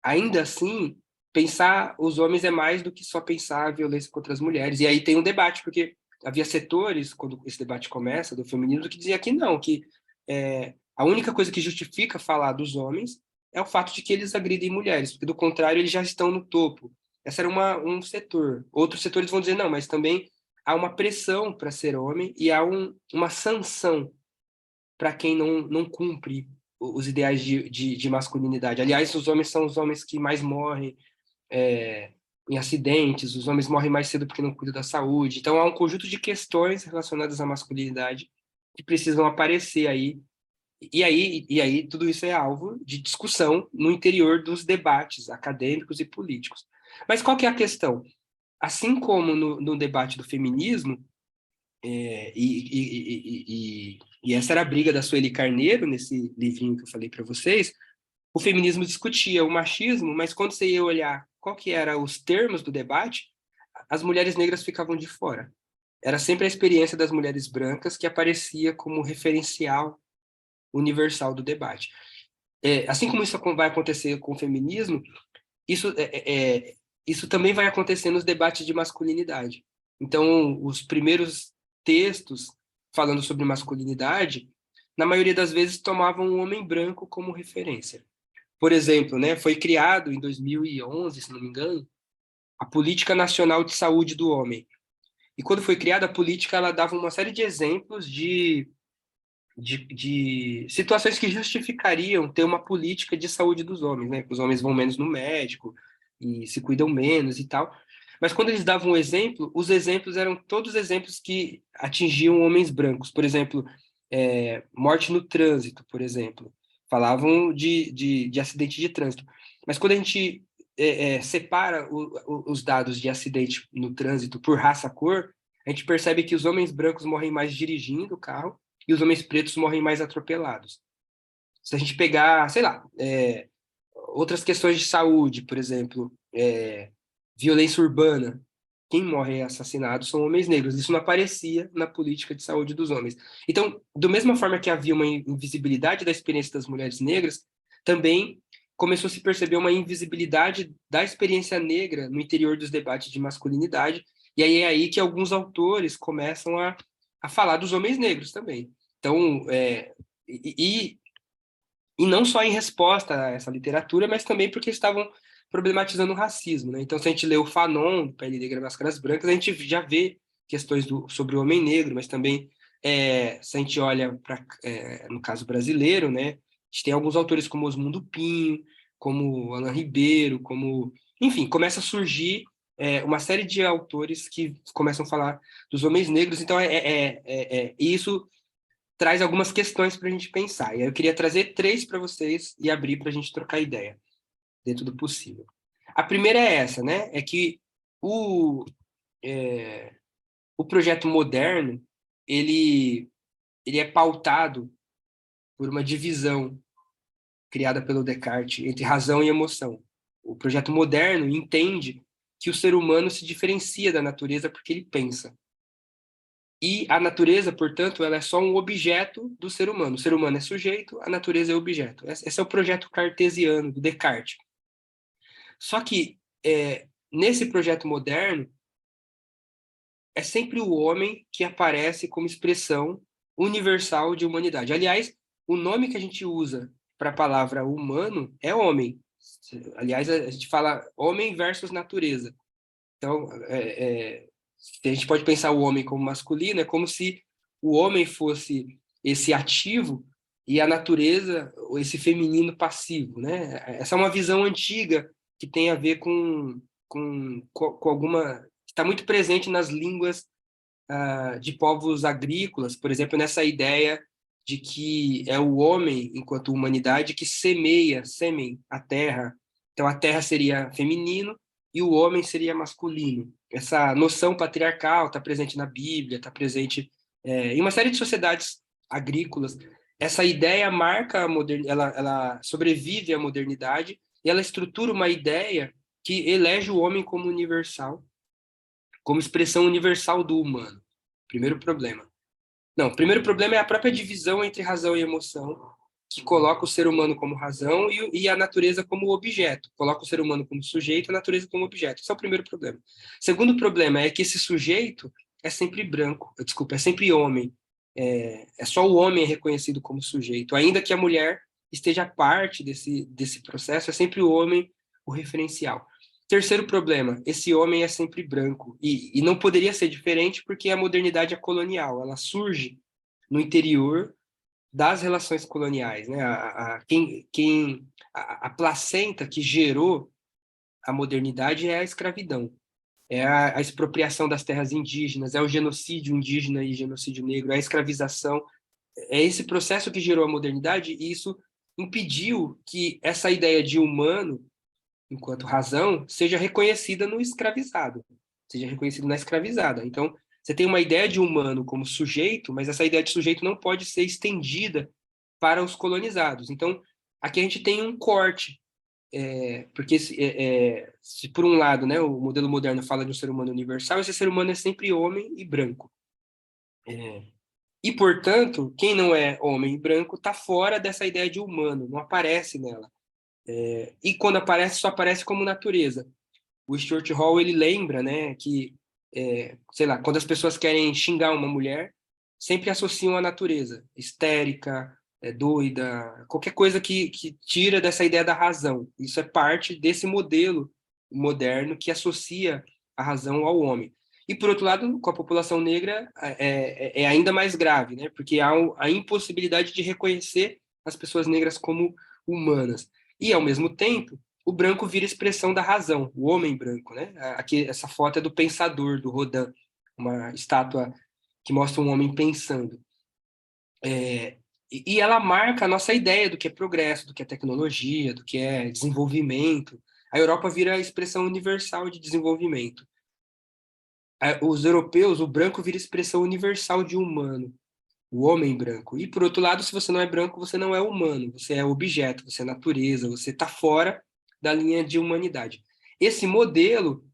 ainda assim, pensar os homens é mais do que só pensar a violência contra as mulheres. E aí tem um debate, porque havia setores, quando esse debate começa, do feminismo, que dizia que não, que a única coisa que justifica falar dos homens é o fato de que eles agridem mulheres, porque do contrário eles já estão no topo. Esse era um setor. Outros setores vão dizer não, mas também há uma pressão para ser homem e há uma sanção para quem não cumpre os ideais de masculinidade. Aliás, os homens são os homens que mais morrem em acidentes, os homens morrem mais cedo porque não cuidam da saúde. Então, há um conjunto de questões relacionadas à masculinidade que precisam aparecer aí. E aí tudo isso é alvo de discussão no interior dos debates acadêmicos e políticos. Mas qual que é a questão? Assim como no debate do feminismo, e essa era a briga da Sueli Carneiro, nesse livrinho que eu falei para vocês, o feminismo discutia o machismo, mas quando você ia olhar qual que eram os termos do debate, as mulheres negras ficavam de fora. Era sempre a experiência das mulheres brancas que aparecia como referencial universal do debate. Assim como isso vai acontecer com o feminismo, isso, isso também vai acontecer nos debates de masculinidade. Então, os primeiros textos falando sobre masculinidade, na maioria das vezes tomavam um homem branco como referência. Por exemplo, né, foi criado em 2011, se não me engano, a Política Nacional de Saúde do Homem. E quando foi criada a política, ela dava uma série de exemplos de situações que justificariam ter uma política de saúde dos homens, né? Que os homens vão menos no médico e se cuidam menos e tal. Mas quando eles davam um exemplo, os exemplos eram todos exemplos que atingiam homens brancos. Por exemplo, morte no trânsito, por exemplo. Falavam de acidente de trânsito. Mas quando a gente separa os dados de acidente no trânsito por raça-cor, a gente percebe que os homens brancos morrem mais dirigindo o carro e os homens pretos morrem mais atropelados. Se a gente pegar, sei lá, outras questões de saúde, por exemplo, violência urbana, quem morre assassinado são homens negros. Isso não aparecia na política de saúde dos homens. Então, da mesma forma que havia uma invisibilidade da experiência das mulheres negras, também começou a se perceber uma invisibilidade da experiência negra no interior dos debates de masculinidade, e aí é aí que alguns autores começam a falar dos homens negros também. Então, e não só em resposta a essa literatura, mas também porque estavam problematizando o racismo, né? Então, se a gente lê o Fanon, Pele Negra, Máscaras Brancas, a gente já vê questões sobre o homem negro, mas também, se a gente olha para, no caso brasileiro, né? A gente tem alguns autores como Osmundo Pinho, como Alan Ribeiro, como... Enfim, começa a surgir uma série de autores que começam a falar dos homens negros. Então, isso traz algumas questões para a gente pensar. E aí eu queria trazer três para vocês e abrir para a gente trocar ideia, dentro do possível. A primeira é essa, né? É que o, o projeto moderno, ele é pautado por uma divisão criada pelo Descartes entre razão e emoção. O projeto moderno entende que o ser humano se diferencia da natureza porque ele pensa. E a natureza, portanto, ela é só um objeto do ser humano. O ser humano é sujeito, a natureza é objeto. Esse é o projeto cartesiano, do Descartes. Só que, nesse projeto moderno, é sempre o homem que aparece como expressão universal de humanidade. Aliás, o nome que a gente usa para a palavra humano é homem. Aliás, a gente fala homem versus natureza. Então, a gente pode pensar o homem como masculino, é como se o homem fosse esse ativo e a natureza, esse feminino passivo, né? Essa é uma visão antiga que tem a ver com alguma está muito presente nas línguas de povos agrícolas, por exemplo, nessa ideia de que é o homem, enquanto humanidade, que semeia, sêmen, a terra. Então, a terra seria feminino e o homem seria masculino. Essa noção patriarcal está presente na Bíblia, está presente em uma série de sociedades agrícolas. Essa ideia marca a modernidade, ela sobrevive à modernidade e ela estrutura uma ideia que elege o homem como universal, como expressão universal do humano. Primeiro problema. Não, o primeiro problema é a própria divisão entre razão e emoção, que coloca o ser humano como razão e a natureza como objeto. Coloca o ser humano como sujeito e a natureza como objeto. Esse é o primeiro problema. Segundo problema é que esse sujeito é sempre branco, desculpa, é sempre homem. É só o homem reconhecido como sujeito. Ainda que a mulher esteja parte desse processo, é sempre o homem o referencial. Terceiro problema, esse homem é sempre branco, e não poderia ser diferente porque a modernidade é colonial, ela surge no interior das relações coloniais, né? A placenta que gerou a modernidade é a escravidão, é a expropriação das terras indígenas, é o genocídio indígena e genocídio negro, é a escravização, é esse processo que gerou a modernidade, e isso impediu que essa ideia de humano enquanto razão, seja reconhecida no escravizado, seja reconhecida na escravizada. Então, você tem uma ideia de humano como sujeito, mas essa ideia de sujeito não pode ser estendida para os colonizados. Então, aqui a gente tem um corte, porque se por um lado, né, o modelo moderno fala de um ser humano universal, esse ser humano é sempre homem e branco. E, portanto, quem não é homem e branco está fora dessa ideia de humano, não aparece nela. E quando aparece, só aparece como natureza. O Stuart Hall, ele lembra, né, que, sei lá, quando as pessoas querem xingar uma mulher, sempre associam à natureza, histérica, doida, qualquer coisa que tira dessa ideia da razão. Isso é parte desse modelo moderno que associa a razão ao homem. E, por outro lado, com a população negra, é ainda mais grave, né, porque há a impossibilidade de reconhecer as pessoas negras como humanas. E, ao mesmo tempo, o branco vira expressão da razão, o homem branco, né? Aqui, essa foto é do Pensador, do Rodin, uma estátua que mostra um homem pensando. E ela marca a nossa ideia do que é progresso, do que é tecnologia, do que é desenvolvimento. A Europa vira a expressão universal de desenvolvimento. Os europeus, o branco vira expressão universal de humano, o homem branco. E, por outro lado, se você não é branco, você não é humano, você é objeto, você é natureza, você está fora da linha de humanidade. Esse modelo,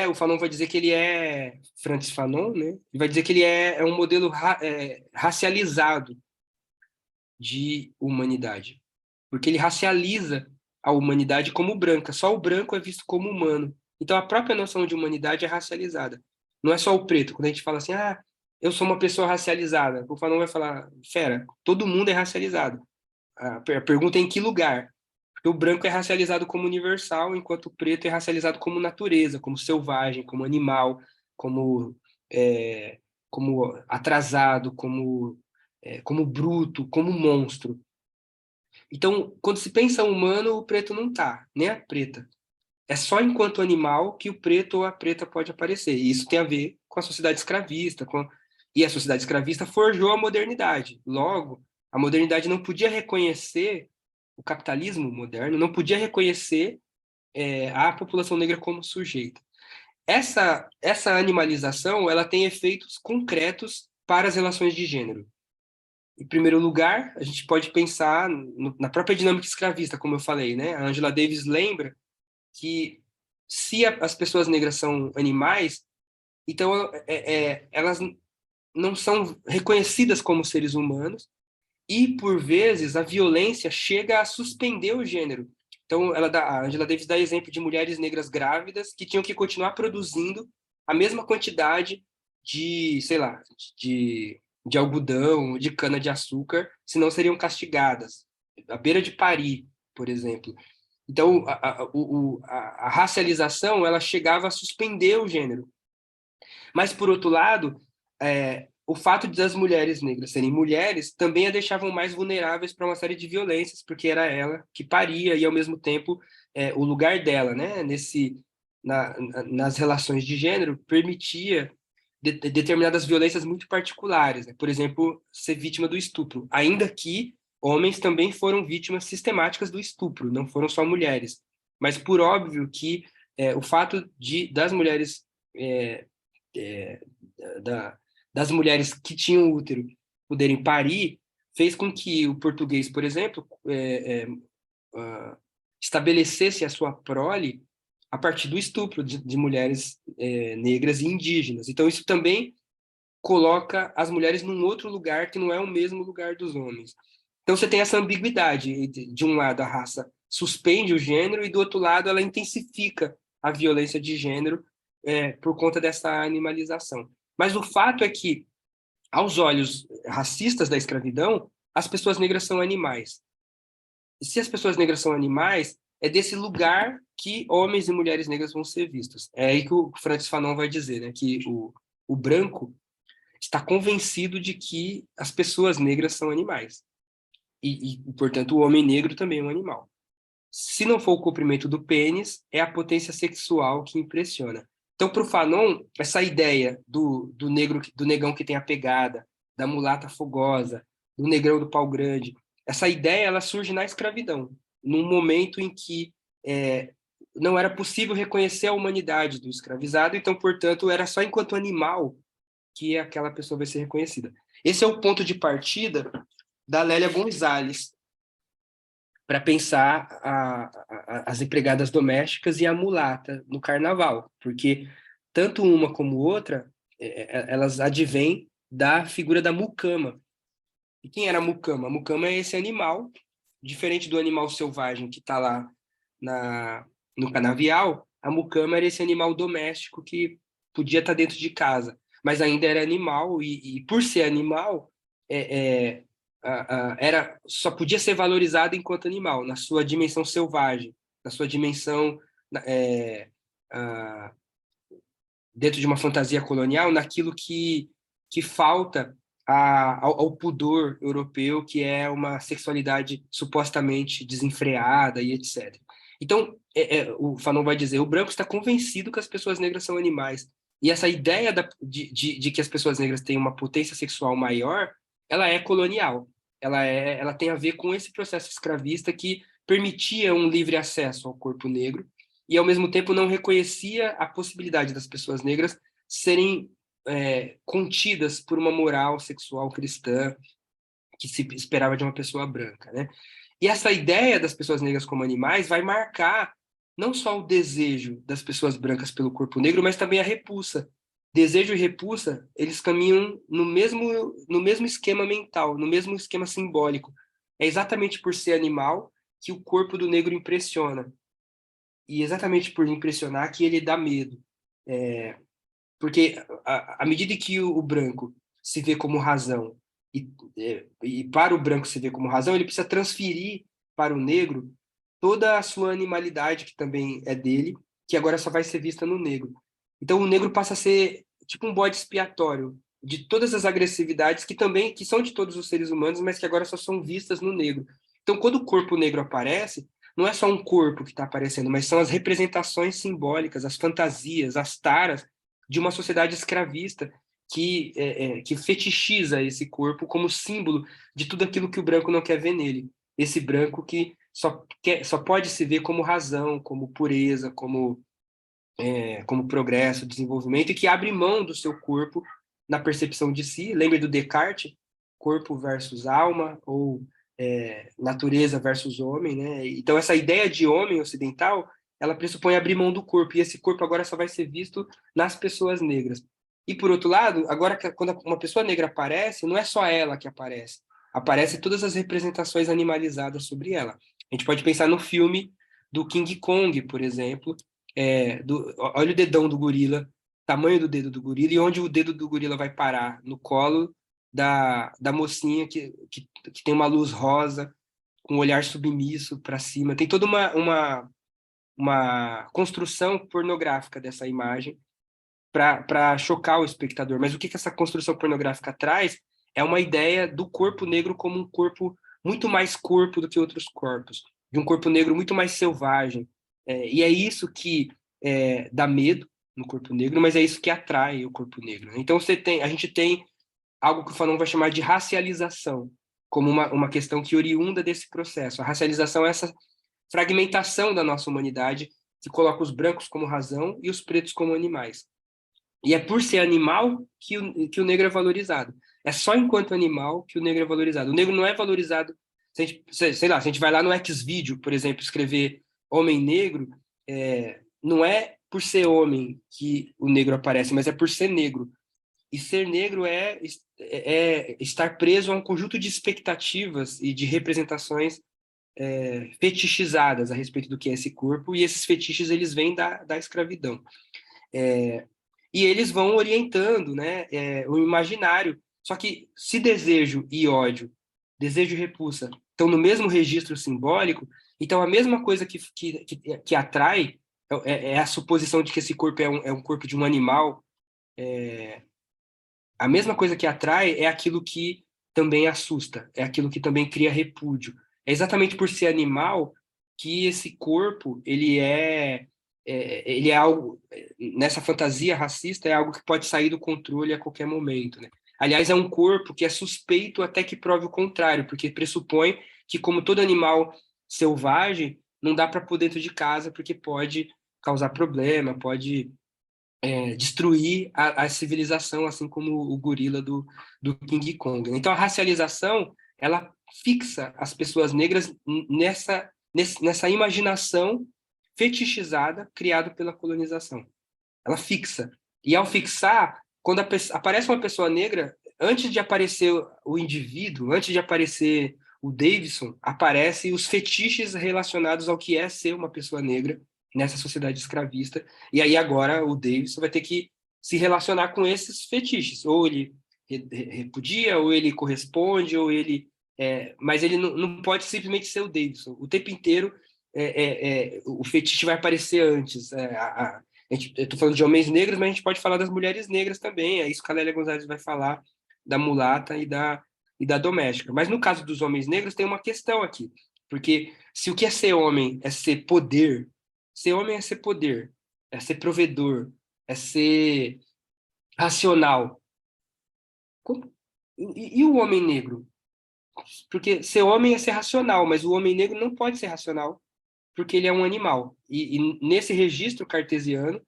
o Fanon vai dizer que ele é, Francis Fanon, né? Ele vai dizer que ele é um modelo racializado de humanidade, porque ele racializa a humanidade como branca, só o branco é visto como humano. Então a própria noção de humanidade é racializada. Não é só o preto. Quando a gente fala assim, eu sou uma pessoa racializada, o Fanon vai falar, fera, todo mundo é racializado. A pergunta é em que lugar? Porque o branco é racializado como universal, enquanto o preto é racializado como natureza, como selvagem, como animal, como, é, como atrasado, como bruto, como monstro. Então, quando se pensa humano, o preto não tá, nem a preta. É só enquanto animal que o preto ou a preta pode aparecer. E isso tem a ver com a sociedade escravista. E a sociedade escravista forjou a modernidade. Logo, a modernidade não podia reconhecer, o capitalismo moderno não podia reconhecer a população negra como sujeito. Essa animalização ela tem efeitos concretos para as relações de gênero. Em primeiro lugar, a gente pode pensar na própria dinâmica escravista, como eu falei, né? A Angela Davis lembra que se as pessoas negras são animais, então elas não são reconhecidas como seres humanos e, por vezes, a violência chega a suspender o gênero. Então, a Angela Davis dá exemplo de mulheres negras grávidas que tinham que continuar produzindo a mesma quantidade sei lá, de algodão, de cana-de-açúcar, senão seriam castigadas. À beira de parir, por exemplo. Então, a racialização ela chegava a suspender o gênero. Mas, por outro lado, o fato das mulheres negras serem mulheres também a deixavam mais vulneráveis para uma série de violências, porque era ela que paria e, ao mesmo tempo, o lugar dela, né, nas relações de gênero permitia determinadas violências muito particulares, né? Por exemplo, ser vítima do estupro, ainda que homens também foram vítimas sistemáticas do estupro, não foram só mulheres. Mas por óbvio que o fato das mulheres é, é, da, das mulheres que tinham útero poderem parir fez com que o português, por exemplo, estabelecesse a sua prole a partir do estupro de mulheres negras e indígenas. Então, isso também coloca as mulheres num outro lugar que não é o mesmo lugar dos homens. Então, você tem essa ambiguidade. De um lado, a raça suspende o gênero, e do outro lado, ela intensifica a violência de gênero por conta dessa animalização. Mas o fato é que, aos olhos racistas da escravidão, as pessoas negras são animais. E se as pessoas negras são animais, é desse lugar que homens e mulheres negras vão ser vistos. É aí que o Francis Fanon vai dizer, né, que o branco está convencido de que as pessoas negras são animais. Portanto, o homem negro também é um animal. Se não for o comprimento do pênis, é a potência sexual que impressiona. Então, para o Fanon, essa ideia do negro, do negão que tem a pegada, da mulata fogosa, do negrão do pau grande, essa ideia ela surge na escravidão, num momento em que não era possível reconhecer a humanidade do escravizado, então, portanto, era só enquanto animal que aquela pessoa vai ser reconhecida. Esse é o ponto de partida da Lélia Gonzalez para pensar as empregadas domésticas e a mulata no carnaval, porque tanto uma como outra, elas advêm da figura da mucama. E quem era a mucama? A mucama é esse animal, diferente do animal selvagem que está lá no canavial, a mucama era esse animal doméstico que podia estar dentro de casa, mas ainda era animal, e por ser animal, só podia ser valorizado enquanto animal, na sua dimensão selvagem, na sua dimensão é, a, dentro de uma fantasia colonial, naquilo que falta ao pudor europeu, que é uma sexualidade supostamente desenfreada e etc. Então, o Fanon vai dizer, o branco está convencido que as pessoas negras são animais. E essa ideia de que as pessoas negras têm uma potência sexual maior, ela é colonial. Ela tem a ver com esse processo escravista que permitia um livre acesso ao corpo negro e, ao mesmo tempo, não reconhecia a possibilidade das pessoas negras serem contidas por uma moral sexual cristã que se esperava de uma pessoa branca, né? E essa ideia das pessoas negras como animais vai marcar não só o desejo das pessoas brancas pelo corpo negro, mas também a repulsa. Desejo e repulsa, eles caminham no mesmo esquema mental, no mesmo esquema simbólico. É exatamente por ser animal que o corpo do negro impressiona. E exatamente por impressionar que ele dá medo. Porque à medida que o branco se vê como razão, e para o branco se vê como razão, ele precisa transferir para o negro toda a sua animalidade, que também é dele, que agora só vai ser vista no negro. Então o negro passa a ser tipo um bode expiatório de todas as agressividades que são de todos os seres humanos, mas que agora só são vistas no negro. Então, quando o corpo negro aparece, não é só um corpo que está aparecendo, mas são as representações simbólicas, as fantasias, as taras de uma sociedade escravista que fetichiza esse corpo como símbolo de tudo aquilo que o branco não quer ver nele. Esse branco que só pode se ver como razão, como pureza, como progresso, desenvolvimento, e que abre mão do seu corpo na percepção de si. Lembre do Descartes, corpo versus alma, ou natureza versus homem, né? Então, essa ideia de homem ocidental, ela pressupõe abrir mão do corpo, e esse corpo agora só vai ser visto nas pessoas negras. E, por outro lado, agora, quando uma pessoa negra aparece, não é só ela que aparece, aparecem todas as representações animalizadas sobre ela. A gente pode pensar no filme do King Kong, por exemplo, olha o dedão do gorila, tamanho do dedo do gorila, e onde o dedo do gorila vai parar? No colo da mocinha que tem uma luz rosa, com um olhar submisso para cima. Tem toda uma construção pornográfica dessa imagem para chocar o espectador. Mas o que essa construção pornográfica traz é uma ideia do corpo negro como um corpo muito mais corpo do que outros corpos, de um corpo negro muito mais selvagem. E é isso que dá medo no corpo negro, mas é isso que atrai o corpo negro. Então a gente tem algo que o Fanon vai chamar de racialização, como uma questão que oriunda desse processo. A racialização é essa fragmentação da nossa humanidade que coloca os brancos como razão e os pretos como animais. E é por ser animal que o negro é valorizado. É só enquanto animal que o negro é valorizado. O negro não é valorizado. Se a gente, sei lá, se a gente vai lá no Xvideo, por exemplo, escrever homem negro, não é por ser homem que o negro aparece, mas é por ser negro. E ser negro é estar preso a um conjunto de expectativas e de representações fetichizadas a respeito do que é esse corpo, e esses fetiches eles vêm da escravidão. E eles vão orientando, né, o imaginário. Só que se desejo e ódio, desejo e repulsa, estão no mesmo registro simbólico, então a mesma coisa que atrai é a suposição de que esse corpo é um corpo de um animal. A mesma coisa que atrai é aquilo que também assusta, é aquilo que também cria repúdio. É exatamente por ser animal que esse corpo, ele é algo, nessa fantasia racista, é algo que pode sair do controle a qualquer momento, né? Aliás, é um corpo que é suspeito até que prove o contrário, porque pressupõe que, como todo animal selvagem, não dá para pôr dentro de casa, porque pode causar problema, pode destruir a civilização, assim como o gorila do King Kong. Então, a racialização, ela fixa as pessoas negras nessa imaginação fetichizada criada pela colonização. Ela fixa. E ao fixar, quando aparece uma pessoa negra, antes de aparecer o indivíduo, antes de aparecer o Davidson, aparecem os fetiches relacionados ao que é ser uma pessoa negra nessa sociedade escravista. E aí agora o Davidson vai ter que se relacionar com esses fetiches. Ou ele repudia, ou ele corresponde, ou ele... mas ele não pode simplesmente ser o Davidson. O tempo inteiro o fetiche vai aparecer antes. Eu estou falando de homens negros, mas a gente pode falar das mulheres negras também. É isso que a Lélia Gonzalez vai falar da mulata e da doméstica. Mas no caso dos homens negros, tem uma questão aqui. Porque se o que é ser homem é ser homem é ser poder, é ser provedor, é ser racional. E o homem negro? Porque ser homem é ser racional, mas o homem negro não pode ser racional, porque ele é um animal. E nesse registro cartesiano,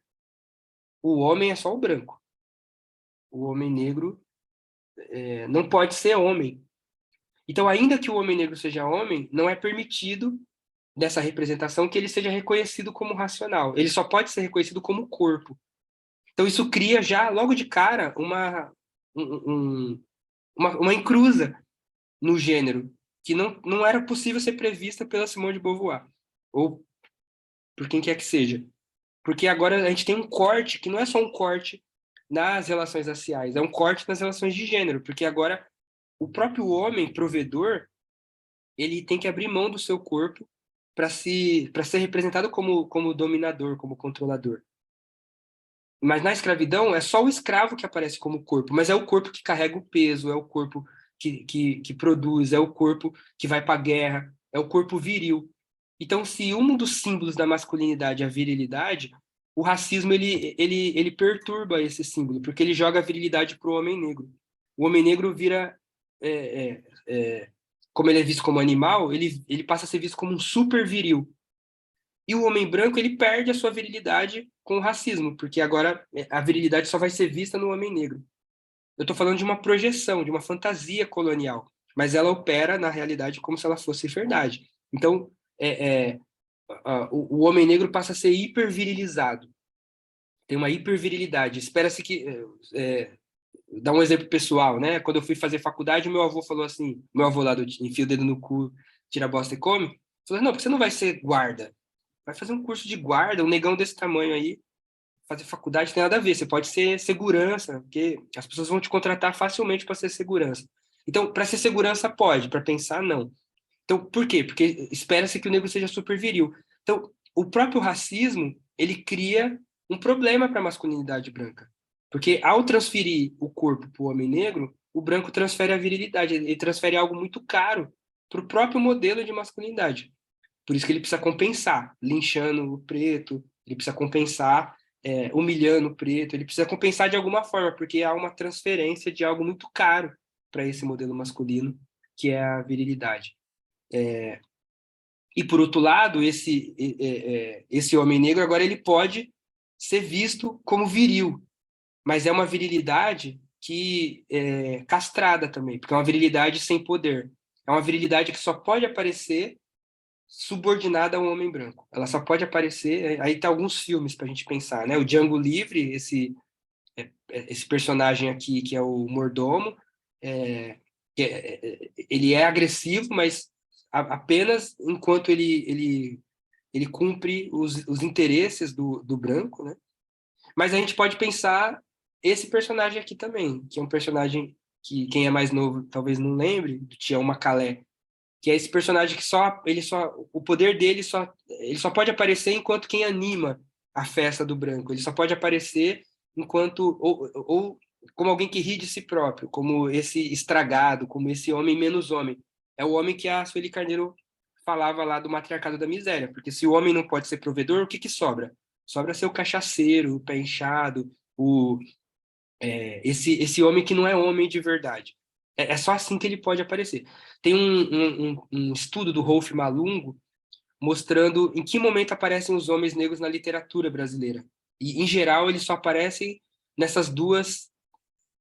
o homem é só o branco. O homem negro não pode ser homem. Então, ainda que o homem negro seja homem, não é permitido dessa representação que ele seja reconhecido como racional. Ele só pode ser reconhecido como corpo. Então, isso cria já, logo de cara, uma encruza no gênero, que não era possível ser prevista pela Simone de Beauvoir, ou por quem quer que seja. Porque agora a gente tem um corte, que não é só um corte nas relações raciais, é um corte nas relações de gênero, porque agora o próprio homem provedor, ele tem que abrir mão do seu corpo para ser representado como dominador, como controlador. Mas na escravidão é só o escravo que aparece como corpo, mas é o corpo que carrega o peso, é o corpo que produz, é o corpo que vai para a guerra, é o corpo viril. Então, se um dos símbolos da masculinidade é a virilidade, o racismo ele perturba esse símbolo, porque ele joga a virilidade para o homem negro. O homem negro vira, é, é, como ele é visto como animal, ele passa a ser visto como um super viril. E o homem branco, ele perde a sua virilidade com o racismo, porque agora a virilidade só vai ser vista no homem negro. Eu estou falando de uma projeção, de uma fantasia colonial, mas ela opera na realidade como se ela fosse verdade. Então, o homem negro passa a ser hipervirilizado. Tem uma hipervirilidade. Espera-se que... dar um exemplo pessoal, né? Quando eu fui fazer faculdade, meu avô falou assim, meu avô lá do enfia o dedo no cu, tira a bosta e come, falou, não, porque você não vai ser guarda. Vai fazer um curso de guarda, um negão desse tamanho aí, fazer faculdade tem nada a ver. Você pode ser segurança, porque as pessoas vão te contratar facilmente para ser segurança. Então, para ser segurança pode, para pensar não. Então, por quê? Porque espera-se que o negro seja super viril. Então, o próprio racismo, ele cria um problema para a masculinidade branca. Porque ao transferir o corpo para o homem negro, o branco transfere a virilidade, ele transfere algo muito caro para o próprio modelo de masculinidade. Por isso que ele precisa compensar, linchando o preto, ele precisa compensar humilhando o preto, ele precisa compensar de alguma forma, porque há uma transferência de algo muito caro para esse modelo masculino, que é a virilidade. E, por outro lado, esse homem negro agora ele pode ser visto como viril, mas é uma virilidade que é castrada também, porque é uma virilidade sem poder. É uma virilidade que só pode aparecer subordinada a um homem branco. Ela só pode aparecer... Aí tem alguns filmes para a gente pensar, né? O Django Livre, esse personagem aqui, que é o mordomo, é, ele é agressivo, mas apenas enquanto ele cumpre os interesses do branco, né? Mas a gente pode pensar esse personagem aqui também, que é um personagem que quem é mais novo talvez não lembre, do Tião Macalé, que é esse personagem que o poder dele ele só pode aparecer enquanto quem anima a festa do branco. Ele só pode aparecer enquanto ou como alguém que ri de si próprio, como esse estragado, como esse homem menos homem. É o homem que a Sueli Carneiro falava lá do matriarcado da miséria, porque se o homem não pode ser provedor, o que sobra? Sobra ser o cachaceiro, o pé inchado, esse homem que não é homem de verdade. É só assim que ele pode aparecer. Tem um estudo do Rolf Malungo mostrando em que momento aparecem os homens negros na literatura brasileira. E, em geral, eles só aparecem nessas duas,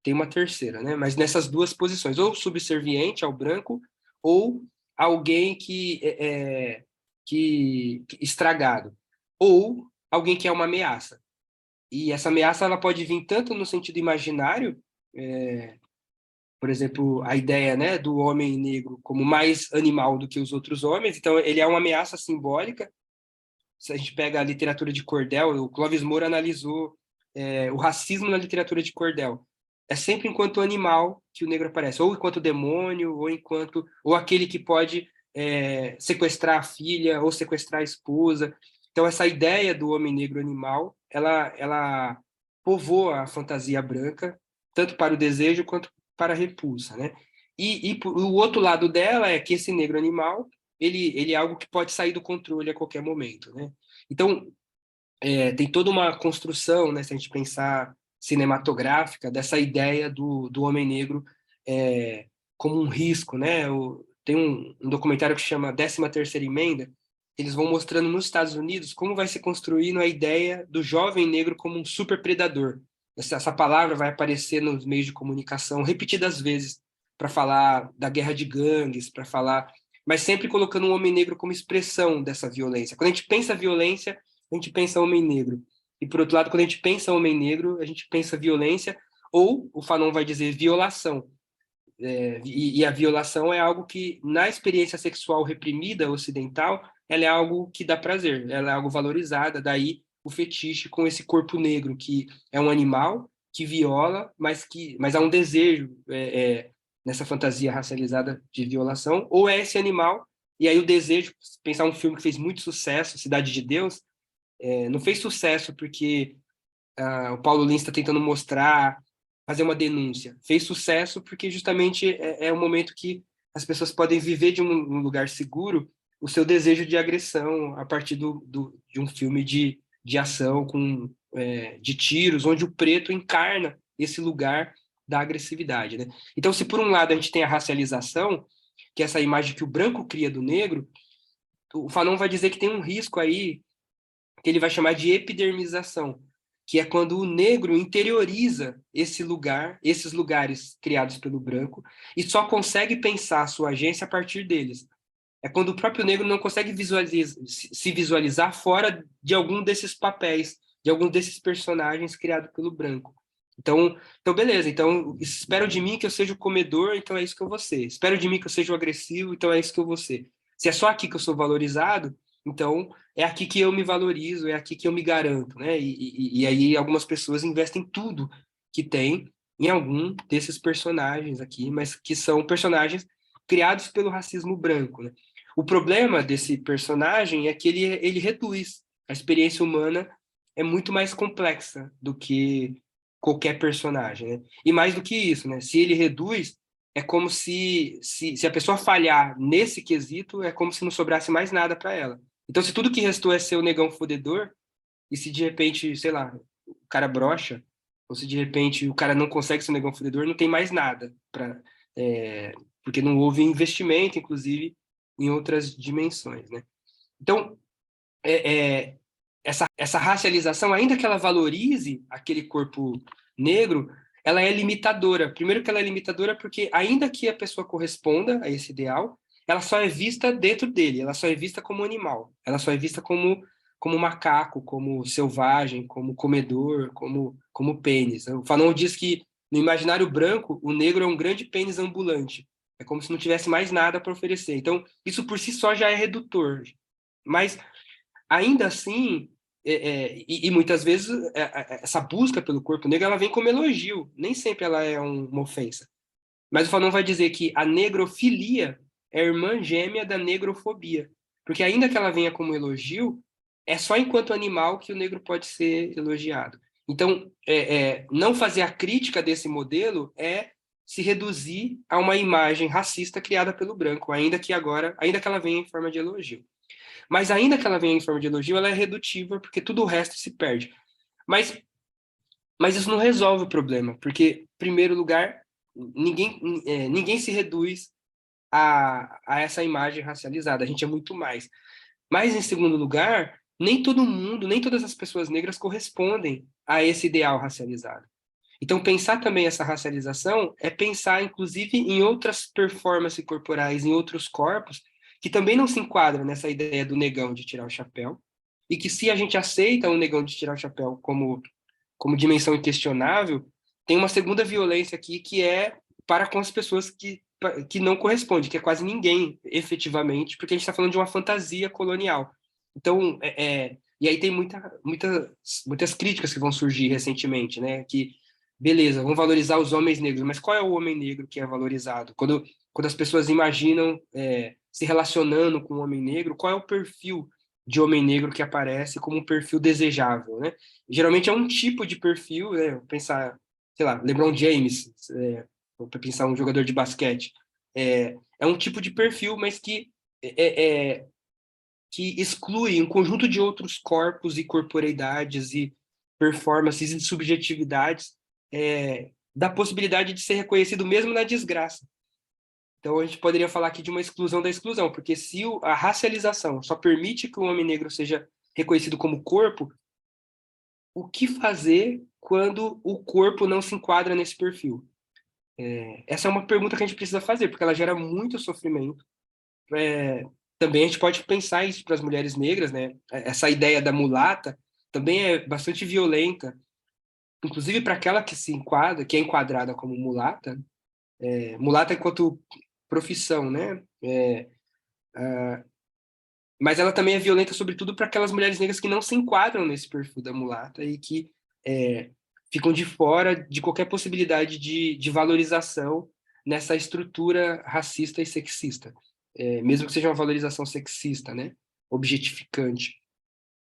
tem uma terceira, né? Mas nessas duas posições, ou subserviente ao branco, ou alguém que estragado, ou alguém que é uma ameaça. E essa ameaça ela pode vir tanto no sentido imaginário, por exemplo, a ideia, né, do homem negro como mais animal do que os outros homens, então ele é uma ameaça simbólica. Se a gente pega a literatura de cordel, o Clovis Moura analisou o racismo na literatura de cordel. É sempre enquanto animal que o negro aparece, ou enquanto demônio, ou aquele que pode sequestrar a filha, ou sequestrar a esposa. Então essa ideia do homem negro animal, ela povoa a fantasia branca, tanto para o desejo quanto para a repulsa, né? E o outro lado dela é que esse negro animal ele é algo que pode sair do controle a qualquer momento, né? Então, tem toda uma construção, né, se a gente pensar cinematográfica, dessa ideia do homem negro como um risco, né? Tem um documentário que chama 13ª Emenda, eles vão mostrando nos Estados Unidos como vai se construindo a ideia do jovem negro como um super predador. Essa palavra vai aparecer nos meios de comunicação repetidas vezes para falar da guerra de gangues, para falar, mas sempre colocando um homem negro como expressão dessa violência. Quando a gente pensa violência, a gente pensa homem negro. E, por outro lado, quando a gente pensa homem negro, a gente pensa violência, ou o Fanon vai dizer violação. E a violação é algo que, na experiência sexual reprimida ocidental, ela é algo que dá prazer, ela é algo valorizada, daí o fetiche com esse corpo negro, que é um animal que viola, mas há um desejo nessa fantasia racializada de violação, ou é esse animal, e aí o desejo, pensar um filme que fez muito sucesso, Cidade de Deus, não fez sucesso porque o Paulo Lins está tentando mostrar, fazer uma denúncia. Fez sucesso porque justamente é um momento que as pessoas podem viver de um lugar seguro o seu desejo de agressão a partir de um filme de ação de tiros, onde o preto encarna esse lugar da agressividade, né? Então, se por um lado a gente tem a racialização, que é essa imagem que o branco cria do negro, o Fanon vai dizer que tem um risco aí que ele vai chamar de epidermização, que é quando o negro interioriza esses lugares criados pelo branco, e só consegue pensar a sua agência a partir deles. É quando o próprio negro não consegue se visualizar fora de algum desses papéis, de algum desses personagens criados pelo branco. Então, beleza. Então, espero de mim que eu seja o comedor, então é isso que eu vou ser. Espero de mim que eu seja o agressivo, então é isso que eu vou ser. Se é só aqui que eu sou valorizado, então é aqui que eu me valorizo, é aqui que eu me garanto, né? E aí algumas pessoas investem tudo que tem em algum desses personagens aqui, mas que são personagens criados pelo racismo branco, né? O problema desse personagem é que ele reduz. A experiência humana é muito mais complexa do que qualquer personagem, né? E mais do que isso, né? Se ele reduz, é como se a pessoa falhar nesse quesito, é como se não sobrasse mais nada para ela. Então, se tudo que restou é ser o negão fodedor, e se de repente, sei lá, o cara brocha, ou se de repente o cara não consegue ser um negão fedor, não tem mais nada, porque não houve investimento, inclusive, em outras dimensões, né? Então, essa racialização, ainda que ela valorize aquele corpo negro, ela é limitadora. Primeiro que ela é limitadora porque, ainda que a pessoa corresponda a esse ideal, ela só é vista dentro dele, ela só é vista como animal, ela só é vista como macaco, como selvagem, como comedor, como pênis. O Fanon diz que, no imaginário branco, o negro é um grande pênis ambulante. É como se não tivesse mais nada para oferecer. Então, isso por si só já é redutor. Mas, ainda assim, e muitas vezes essa busca pelo corpo negro ela vem como elogio, nem sempre ela é uma ofensa. Mas o Fanon vai dizer que a negrofilia é irmã gêmea da negrofobia, porque ainda que ela venha como elogio, é só enquanto animal que o negro pode ser elogiado. Então, não fazer a crítica desse modelo é se reduzir a uma imagem racista criada pelo branco, ainda que ela venha em forma de elogio. Mas ainda que ela venha em forma de elogio, ela é redutível, porque tudo o resto se perde. Mas, mas isso não resolve o problema, porque, em primeiro lugar, ninguém se reduz a essa imagem racializada, a gente é muito mais. Mas, em segundo lugar, nem todo mundo, nem todas as pessoas negras correspondem a esse ideal racializado. Então, pensar também essa racialização é pensar, inclusive, em outras performances corporais, em outros corpos, que também não se enquadram nessa ideia do negão de tirar o chapéu, e que se a gente aceita o negão de tirar o chapéu como dimensão inquestionável, tem uma segunda violência aqui que é para com as pessoas que não corresponde, que é quase ninguém, efetivamente, porque a gente está falando de uma fantasia colonial. Então, e aí tem muitas críticas que vão surgir recentemente, né? Que, beleza, vamos valorizar os homens negros, mas qual é o homem negro que é valorizado? Quando as pessoas imaginam se relacionando com o homem negro, qual é o perfil de homem negro que aparece como um perfil desejável, né? Geralmente é um tipo de perfil, né? Pensar, sei lá, LeBron James, para pensar um jogador de basquete, é um tipo de perfil, mas que exclui um conjunto de outros corpos e corporeidades e performances e subjetividades da possibilidade de ser reconhecido mesmo na desgraça. Então, a gente poderia falar aqui de uma exclusão da exclusão, porque se a racialização só permite que o homem negro seja reconhecido como corpo, o que fazer quando o corpo não se enquadra nesse perfil? Essa é uma pergunta que a gente precisa fazer, porque ela gera muito sofrimento. Também a gente pode pensar isso para as mulheres negras, né? Essa ideia da mulata também é bastante violenta, inclusive para aquela que se enquadra, que é enquadrada como mulata, mulata enquanto profissão, né? Mas ela também é violenta, sobretudo, para aquelas mulheres negras que não se enquadram nesse perfil da mulata e que ficam de fora de qualquer possibilidade de valorização nessa estrutura racista e sexista, mesmo que seja uma valorização sexista, né? Objetificante.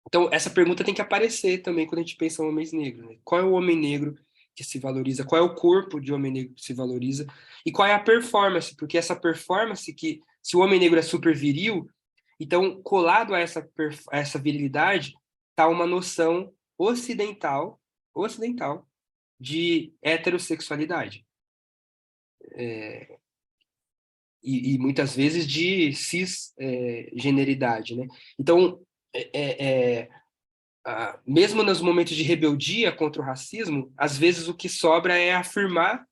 Então, essa pergunta tem que aparecer também quando a gente pensa em homens negros, né? Qual é o homem negro que se valoriza? Qual é o corpo de homem negro que se valoriza? E qual é a performance? Porque essa performance que, se o homem negro é super viril, então, colado a essa virilidade, está uma noção ocidental de heterossexualidade. E muitas vezes de cisgeneridade, né? Então, mesmo nos momentos de rebeldia contra o racismo, às vezes o que sobra é afirmar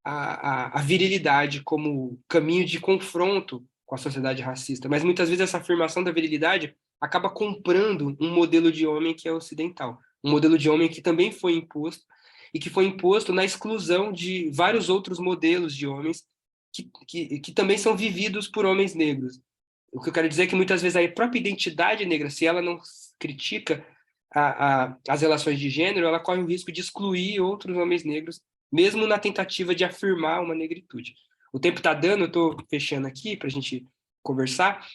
a virilidade como caminho de confronto com a sociedade racista. Mas muitas vezes essa afirmação da virilidade acaba comprando um modelo de homem que é ocidental, um modelo de homem que também foi imposto e que foi imposto na exclusão de vários outros modelos de homens que também são vividos por homens negros. O que eu quero dizer é que muitas vezes a própria identidade negra, se ela não critica as relações de gênero, ela corre o risco de excluir outros homens negros, mesmo na tentativa de afirmar uma negritude. O tempo está dando, eu estou fechando aqui para a gente conversar.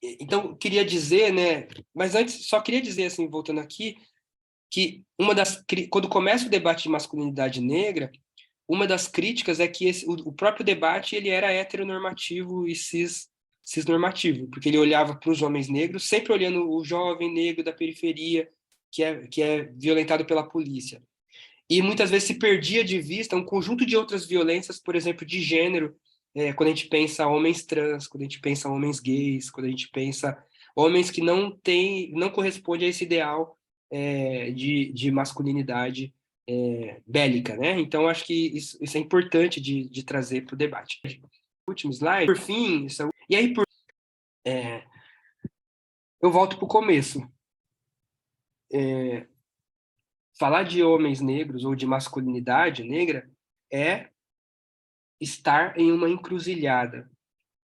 Então, queria dizer, né? Mas antes, só queria dizer, assim, voltando aqui, que quando começa o debate de masculinidade negra, uma das críticas é que o próprio debate ele era heteronormativo e cis cisnormativo, porque ele olhava para os homens negros, sempre olhando o jovem negro da periferia, que é violentado pela polícia. E muitas vezes se perdia de vista um conjunto de outras violências, por exemplo, de gênero, quando a gente pensa homens trans, quando a gente pensa homens gays, quando a gente pensa homens que não correspondem a esse ideal de masculinidade bélica, né? Então, acho que isso é importante de trazer para o debate. Último slide. Por fim, e aí eu volto para o começo. Falar de homens negros ou de masculinidade negra é estar em uma encruzilhada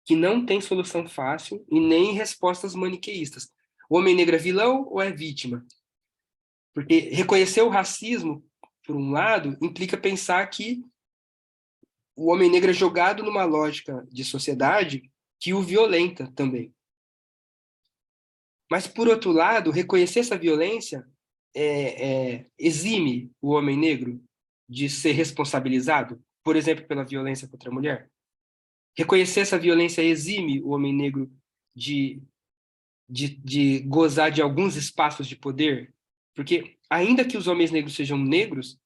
que não tem solução fácil e nem respostas maniqueístas. O homem negro é vilão ou é vítima? Porque reconhecer o racismo, por um lado, implica pensar que o homem negro é jogado numa lógica de sociedade que o violenta também. Mas, por outro lado, reconhecer essa violência exime o homem negro de ser responsabilizado, por exemplo, pela violência contra a mulher. Reconhecer essa violência exime o homem negro de gozar de alguns espaços de poder, porque ainda que os homens negros sejam negros,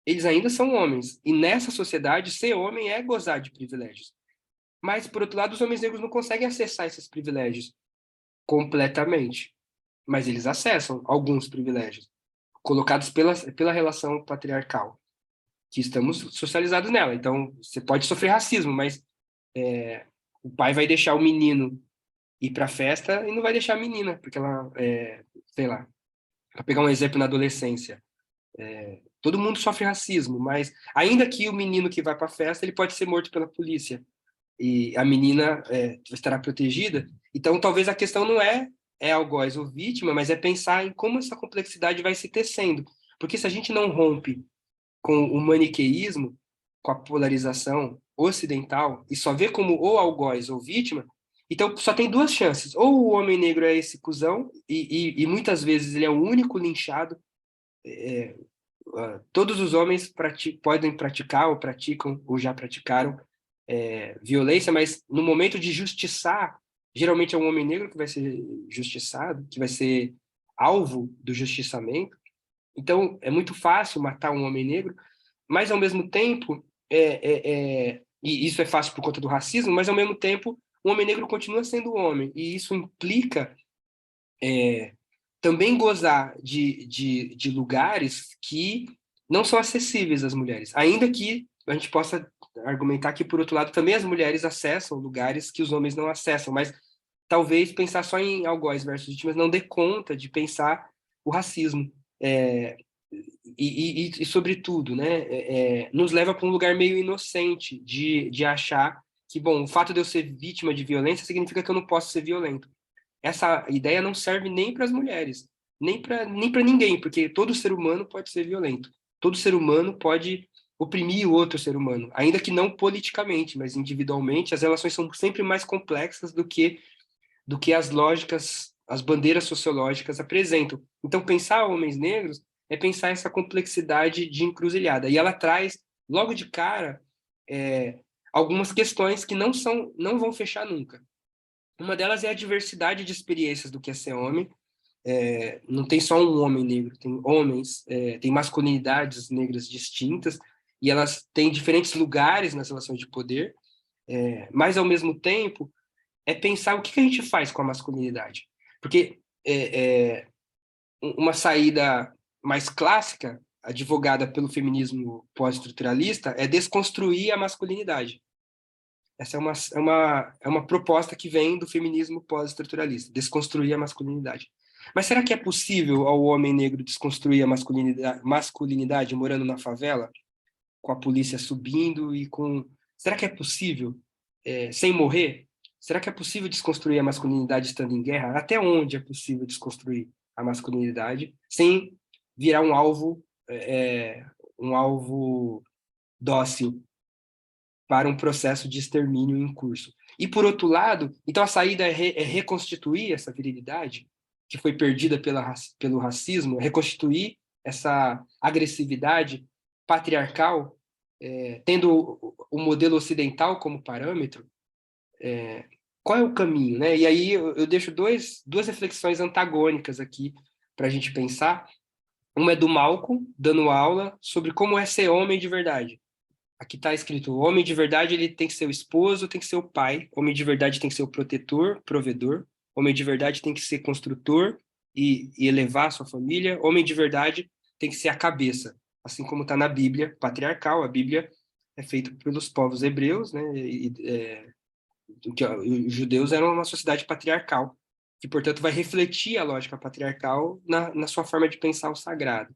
eles ainda são homens, e nessa sociedade ser homem é gozar de privilégios. Mas, por outro lado, os homens negros não conseguem acessar esses privilégios completamente, mas eles acessam alguns privilégios, colocados pela relação patriarcal, que estamos socializados nela. Então, você pode sofrer racismo, mas o pai vai deixar o menino ir para a festa e não vai deixar a menina, porque ela, sei lá, para pegar um exemplo na adolescência, todo mundo sofre racismo, mas ainda que o menino que vai para a festa, ele pode ser morto pela polícia e a menina estará protegida. Então, talvez a questão não é algoz ou vítima, mas é pensar em como essa complexidade vai se tecendo. Porque se a gente não rompe com o maniqueísmo, com a polarização ocidental, e só vê como ou algoz ou vítima, então só tem duas chances. Ou o homem negro é esse cuzão, e muitas vezes ele é o único linchado. Todos os homens podem praticar, ou praticam, ou já praticaram violência, mas no momento de justiçar, geralmente é um homem negro que vai ser justiçado, que vai ser alvo do justiçamento. Então, é muito fácil matar um homem negro, mas, ao mesmo tempo, e isso é fácil por conta do racismo, mas, ao mesmo tempo, o homem negro continua sendo homem, e isso implica também gozar de lugares que não são acessíveis às mulheres, ainda que a gente possa argumentar que, por outro lado, também as mulheres acessam lugares que os homens não acessam, mas talvez pensar só em algoz versus vítimas não dê conta de pensar o racismo. Sobretudo, né, nos leva para um lugar meio inocente de achar que, bom, o fato de eu ser vítima de violência significa que eu não posso ser violento. Essa ideia não serve nem para as mulheres, nem para ninguém, porque todo ser humano pode ser violento. Todo ser humano pode oprimir o outro ser humano, ainda que não politicamente, mas individualmente. As relações são sempre mais complexas do que as lógicas, as bandeiras sociológicas apresentam. Então, pensar homens negros é pensar essa complexidade de encruzilhada. E ela traz, logo de cara, algumas questões que não vão fechar nunca. Uma delas é a diversidade de experiências do que é ser homem. Não tem só um homem negro, tem homens, tem masculinidades negras distintas, e elas têm diferentes lugares nas relações de poder, mas, ao mesmo tempo, é pensar o que a gente faz com a masculinidade. Porque uma saída mais clássica, advogada pelo feminismo pós-estruturalista, é desconstruir a masculinidade. Essa é uma proposta que vem do feminismo pós-estruturalista, desconstruir a masculinidade. Mas será que é possível ao homem negro desconstruir a masculinidade morando na favela, com a polícia subindo e com... Será que é possível, sem morrer? Será que é possível desconstruir a masculinidade estando em guerra? Até onde é possível desconstruir a masculinidade sem virar um alvo dócil para um processo de extermínio em curso? E, por outro lado, então a saída é reconstituir essa virilidade que foi perdida pelo racismo, reconstituir essa agressividade patriarcal, tendo o modelo ocidental como parâmetro. qual é o caminho, né? E aí eu deixo duas reflexões antagônicas aqui para a gente pensar. Uma é do Malcolm, dando aula sobre como é ser homem de verdade. Aqui está escrito: o homem de verdade ele tem que ser o esposo, tem que ser o pai. O homem de verdade tem que ser o protetor, provedor. O homem de verdade tem que ser construtor e elevar a sua família. O homem de verdade tem que ser a cabeça, assim como está na Bíblia patriarcal. A Bíblia é feita pelos povos hebreus, né? Os judeus eram uma sociedade patriarcal, que, portanto, vai refletir a lógica patriarcal na sua forma de pensar o sagrado.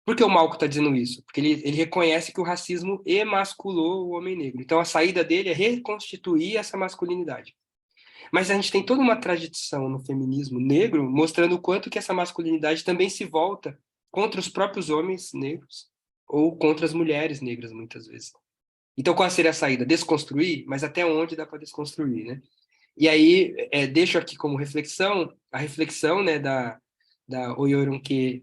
Por que o Malco está dizendo isso? Porque ele reconhece que o racismo emasculou o homem negro. Então, a saída dele é reconstituir essa masculinidade. Mas a gente tem toda uma tradição no feminismo negro mostrando o quanto que essa masculinidade também se volta contra os próprios homens negros ou contra as mulheres negras, muitas vezes. Então, qual seria a saída? Desconstruir? Mas até onde dá para desconstruir, né? E aí, deixo aqui como reflexão, a reflexão, né, da Oyorunke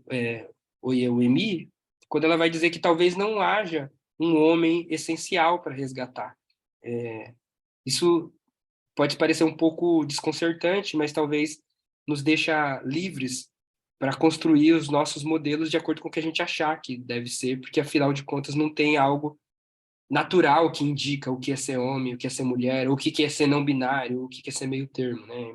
Oyewumi, quando ela vai dizer que talvez não haja um homem essencial para resgatar. Isso pode parecer um pouco desconcertante, mas talvez nos deixa livres para construir os nossos modelos de acordo com o que a gente achar que deve ser, porque afinal de contas não tem algo natural que indica o que é ser homem, o que é ser mulher, ou o que é ser não binário, o que é ser meio termo, né?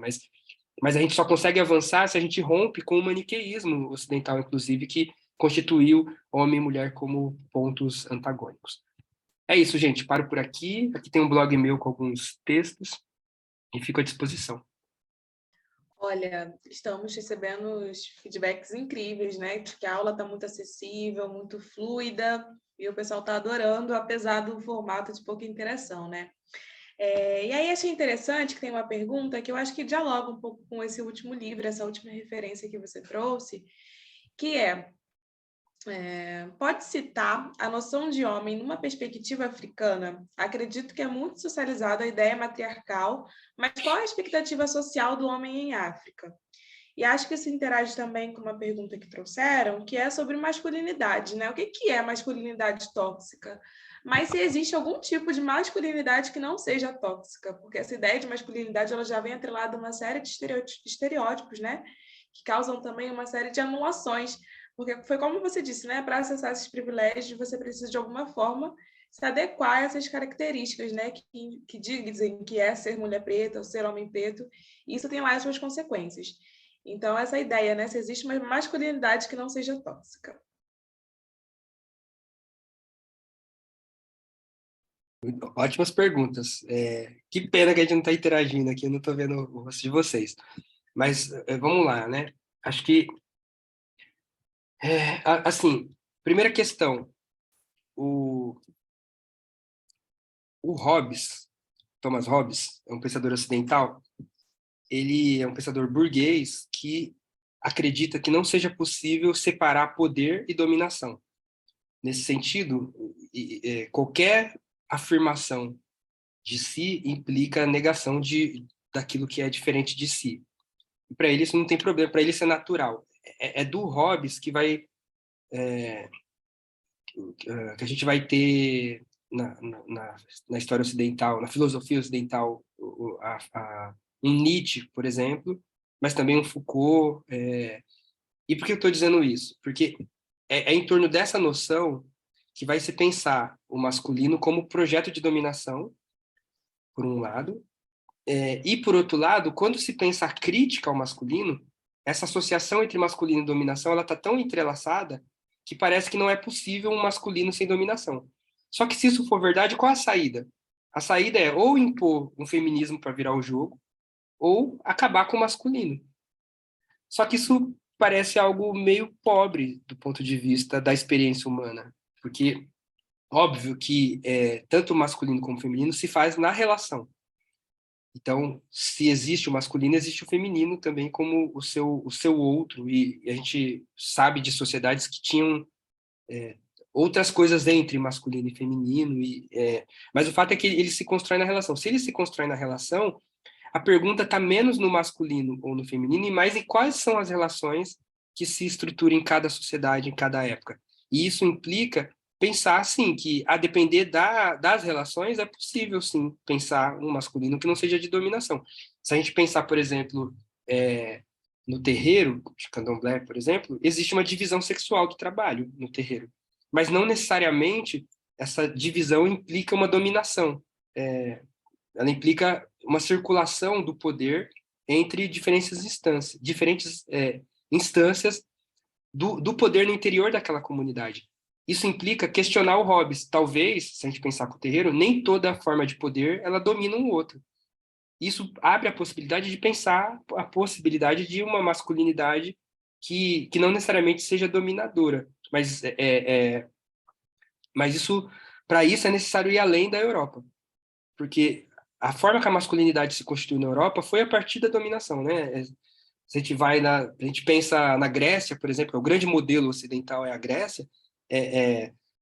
Mas a gente só consegue avançar se a gente rompe com o maniqueísmo ocidental, inclusive, que constituiu homem e mulher como pontos antagônicos. É isso, gente. Paro por aqui. Aqui tem um blog meu com alguns textos e fico à disposição. Olha, estamos recebendo feedbacks incríveis, né? De que a aula está muito acessível, muito fluida, e o pessoal está adorando, apesar do formato de pouca interação, né? E aí achei interessante que tem uma pergunta que eu acho que dialoga um pouco com esse último livro, essa última referência que você trouxe, que pode citar a noção de homem numa perspectiva africana? Acredito que é muito socializada a ideia matriarcal, mas qual a expectativa social do homem em África? E acho que isso interage também com uma pergunta que trouxeram, que é sobre masculinidade, né? O que é masculinidade tóxica? Mas se existe algum tipo de masculinidade que não seja tóxica, porque essa ideia de masculinidade ela já vem atrelada a uma série de estereótipos, né? Que causam também uma série de anulações. Porque foi como você disse, né? Para acessar esses privilégios, você precisa de alguma forma se adequar a essas características, né? Que dizem que é ser mulher preta ou ser homem preto. E isso tem lá as suas consequências. Então, essa ideia, né? Se existe uma masculinidade que não seja tóxica. Ótimas perguntas. Que pena que a gente não está interagindo aqui, eu não estou vendo o rosto de vocês. Mas vamos lá, né? Acho que, assim, primeira questão, o, o Hobbes, Thomas Hobbes, é um pensador ocidental, ele é um pensador burguês que acredita que não seja possível separar poder e dominação. Nesse sentido, qualquer afirmação de si implica a negação daquilo que é diferente de si. E para ele isso não tem problema, para ele isso é natural. É do Hobbes que a gente vai ter na história ocidental, na filosofia ocidental, um Nietzsche, por exemplo, mas também um Foucault. E por que eu estou dizendo isso? Porque é em torno dessa noção que vai se pensar o masculino como projeto de dominação, por um lado, e, por outro lado, quando se pensa a crítica ao masculino, essa associação entre masculino e dominação ela está tão entrelaçada que parece que não é possível um masculino sem dominação. Só que se isso for verdade, qual a saída? A saída é ou impor um feminismo para virar o jogo, ou acabar com o masculino. Só que isso parece algo meio pobre do ponto de vista da experiência humana, porque óbvio que tanto o masculino como o feminino se faz na relação. Então, se existe o masculino, existe o feminino também como o seu outro. E a gente sabe de sociedades que tinham outras coisas entre masculino e feminino. Mas o fato é que ele se constrói na relação. Se ele se constrói na relação, a pergunta está menos no masculino ou no feminino e mais em quais são as relações que se estruturam em cada sociedade, em cada época. E isso implica pensar, assim, que a depender das relações é possível, sim, pensar um masculino que não seja de dominação. Se a gente pensar, por exemplo, no terreiro de candomblé, por exemplo, existe uma divisão sexual do trabalho no terreiro, mas não necessariamente essa divisão implica uma dominação. Ela implica uma circulação do poder entre diferentes instâncias do poder no interior daquela comunidade. Isso implica questionar o Hobbes. Talvez, se a gente pensar com o terreiro, nem toda forma de poder ela domina um outro. Isso abre a possibilidade de pensar a possibilidade de uma masculinidade que não necessariamente seja dominadora, mas isso, para isso é necessário ir além da Europa, porque a forma que a masculinidade se constituiu na Europa foi a partir da dominação, né? Se a gente a gente pensa na Grécia, por exemplo, o grande modelo ocidental é a Grécia,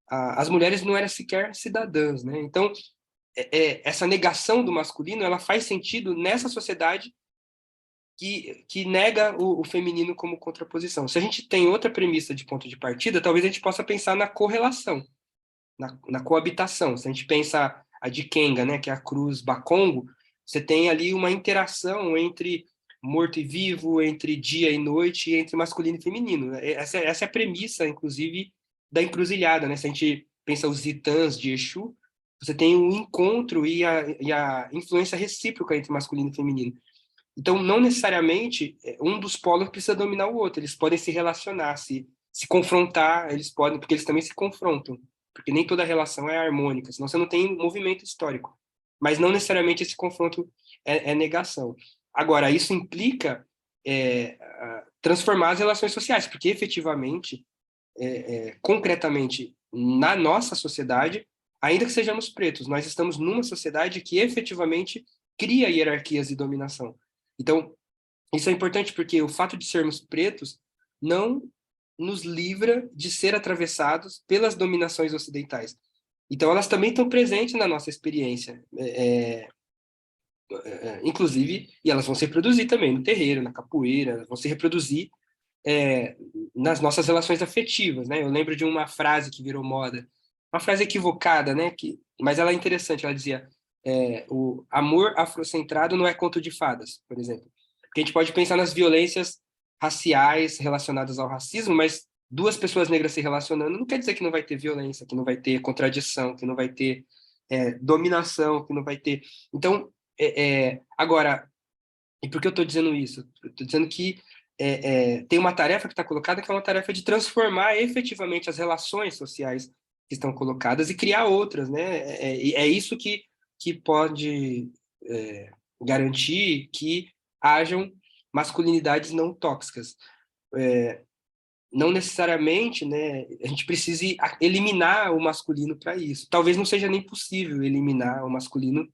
as mulheres não eram sequer cidadãs, né? Então, essa negação do masculino, ela faz sentido nessa sociedade que nega o feminino como contraposição. Se a gente tem outra premissa de ponto de partida, talvez a gente possa pensar na correlação, na coabitação. Se a gente pensa a de Kenga, né, que é a cruz Bakongo, você tem ali uma interação entre morto e vivo, entre dia e noite, e entre masculino e feminino. Essa é a premissa, inclusive, da encruzilhada, né? Se a gente pensa os itãs de Exu, você tem um encontro e a influência recíproca entre masculino e feminino. Então, não necessariamente um dos polos precisa dominar o outro, eles podem se relacionar, se confrontar, eles podem, porque eles também se confrontam, porque nem toda relação é harmônica, senão você não tem movimento histórico. Mas não necessariamente esse confronto é negação. Agora, isso implica transformar as relações sociais, porque efetivamente, concretamente, na nossa sociedade, ainda que sejamos pretos, nós estamos numa sociedade que efetivamente cria hierarquias de dominação. Então, isso é importante porque o fato de sermos pretos não nos livra de ser atravessados pelas dominações ocidentais. Então, elas também estão presentes na nossa experiência. Inclusive, e elas vão se reproduzir também no terreiro, na capoeira, vão se reproduzir nas nossas relações afetivas, né? Eu lembro de uma frase que virou moda, uma frase equivocada, né? Mas ela é interessante, ela dizia, o amor afrocentrado não é conto de fadas, por exemplo. Porque a gente pode pensar nas violências raciais relacionadas ao racismo, mas duas pessoas negras se relacionando não quer dizer que não vai ter violência, que não vai ter contradição, que não vai ter dominação, que não vai ter... Então, agora, e por que eu estou dizendo isso? Eu estou dizendo que tem uma tarefa que está colocada que é uma tarefa de transformar efetivamente as relações sociais que estão colocadas e criar outras, né? É isso que pode garantir que hajam masculinidades não tóxicas. Não necessariamente, né, a gente precise eliminar o masculino para isso. Talvez não seja nem possível eliminar o masculino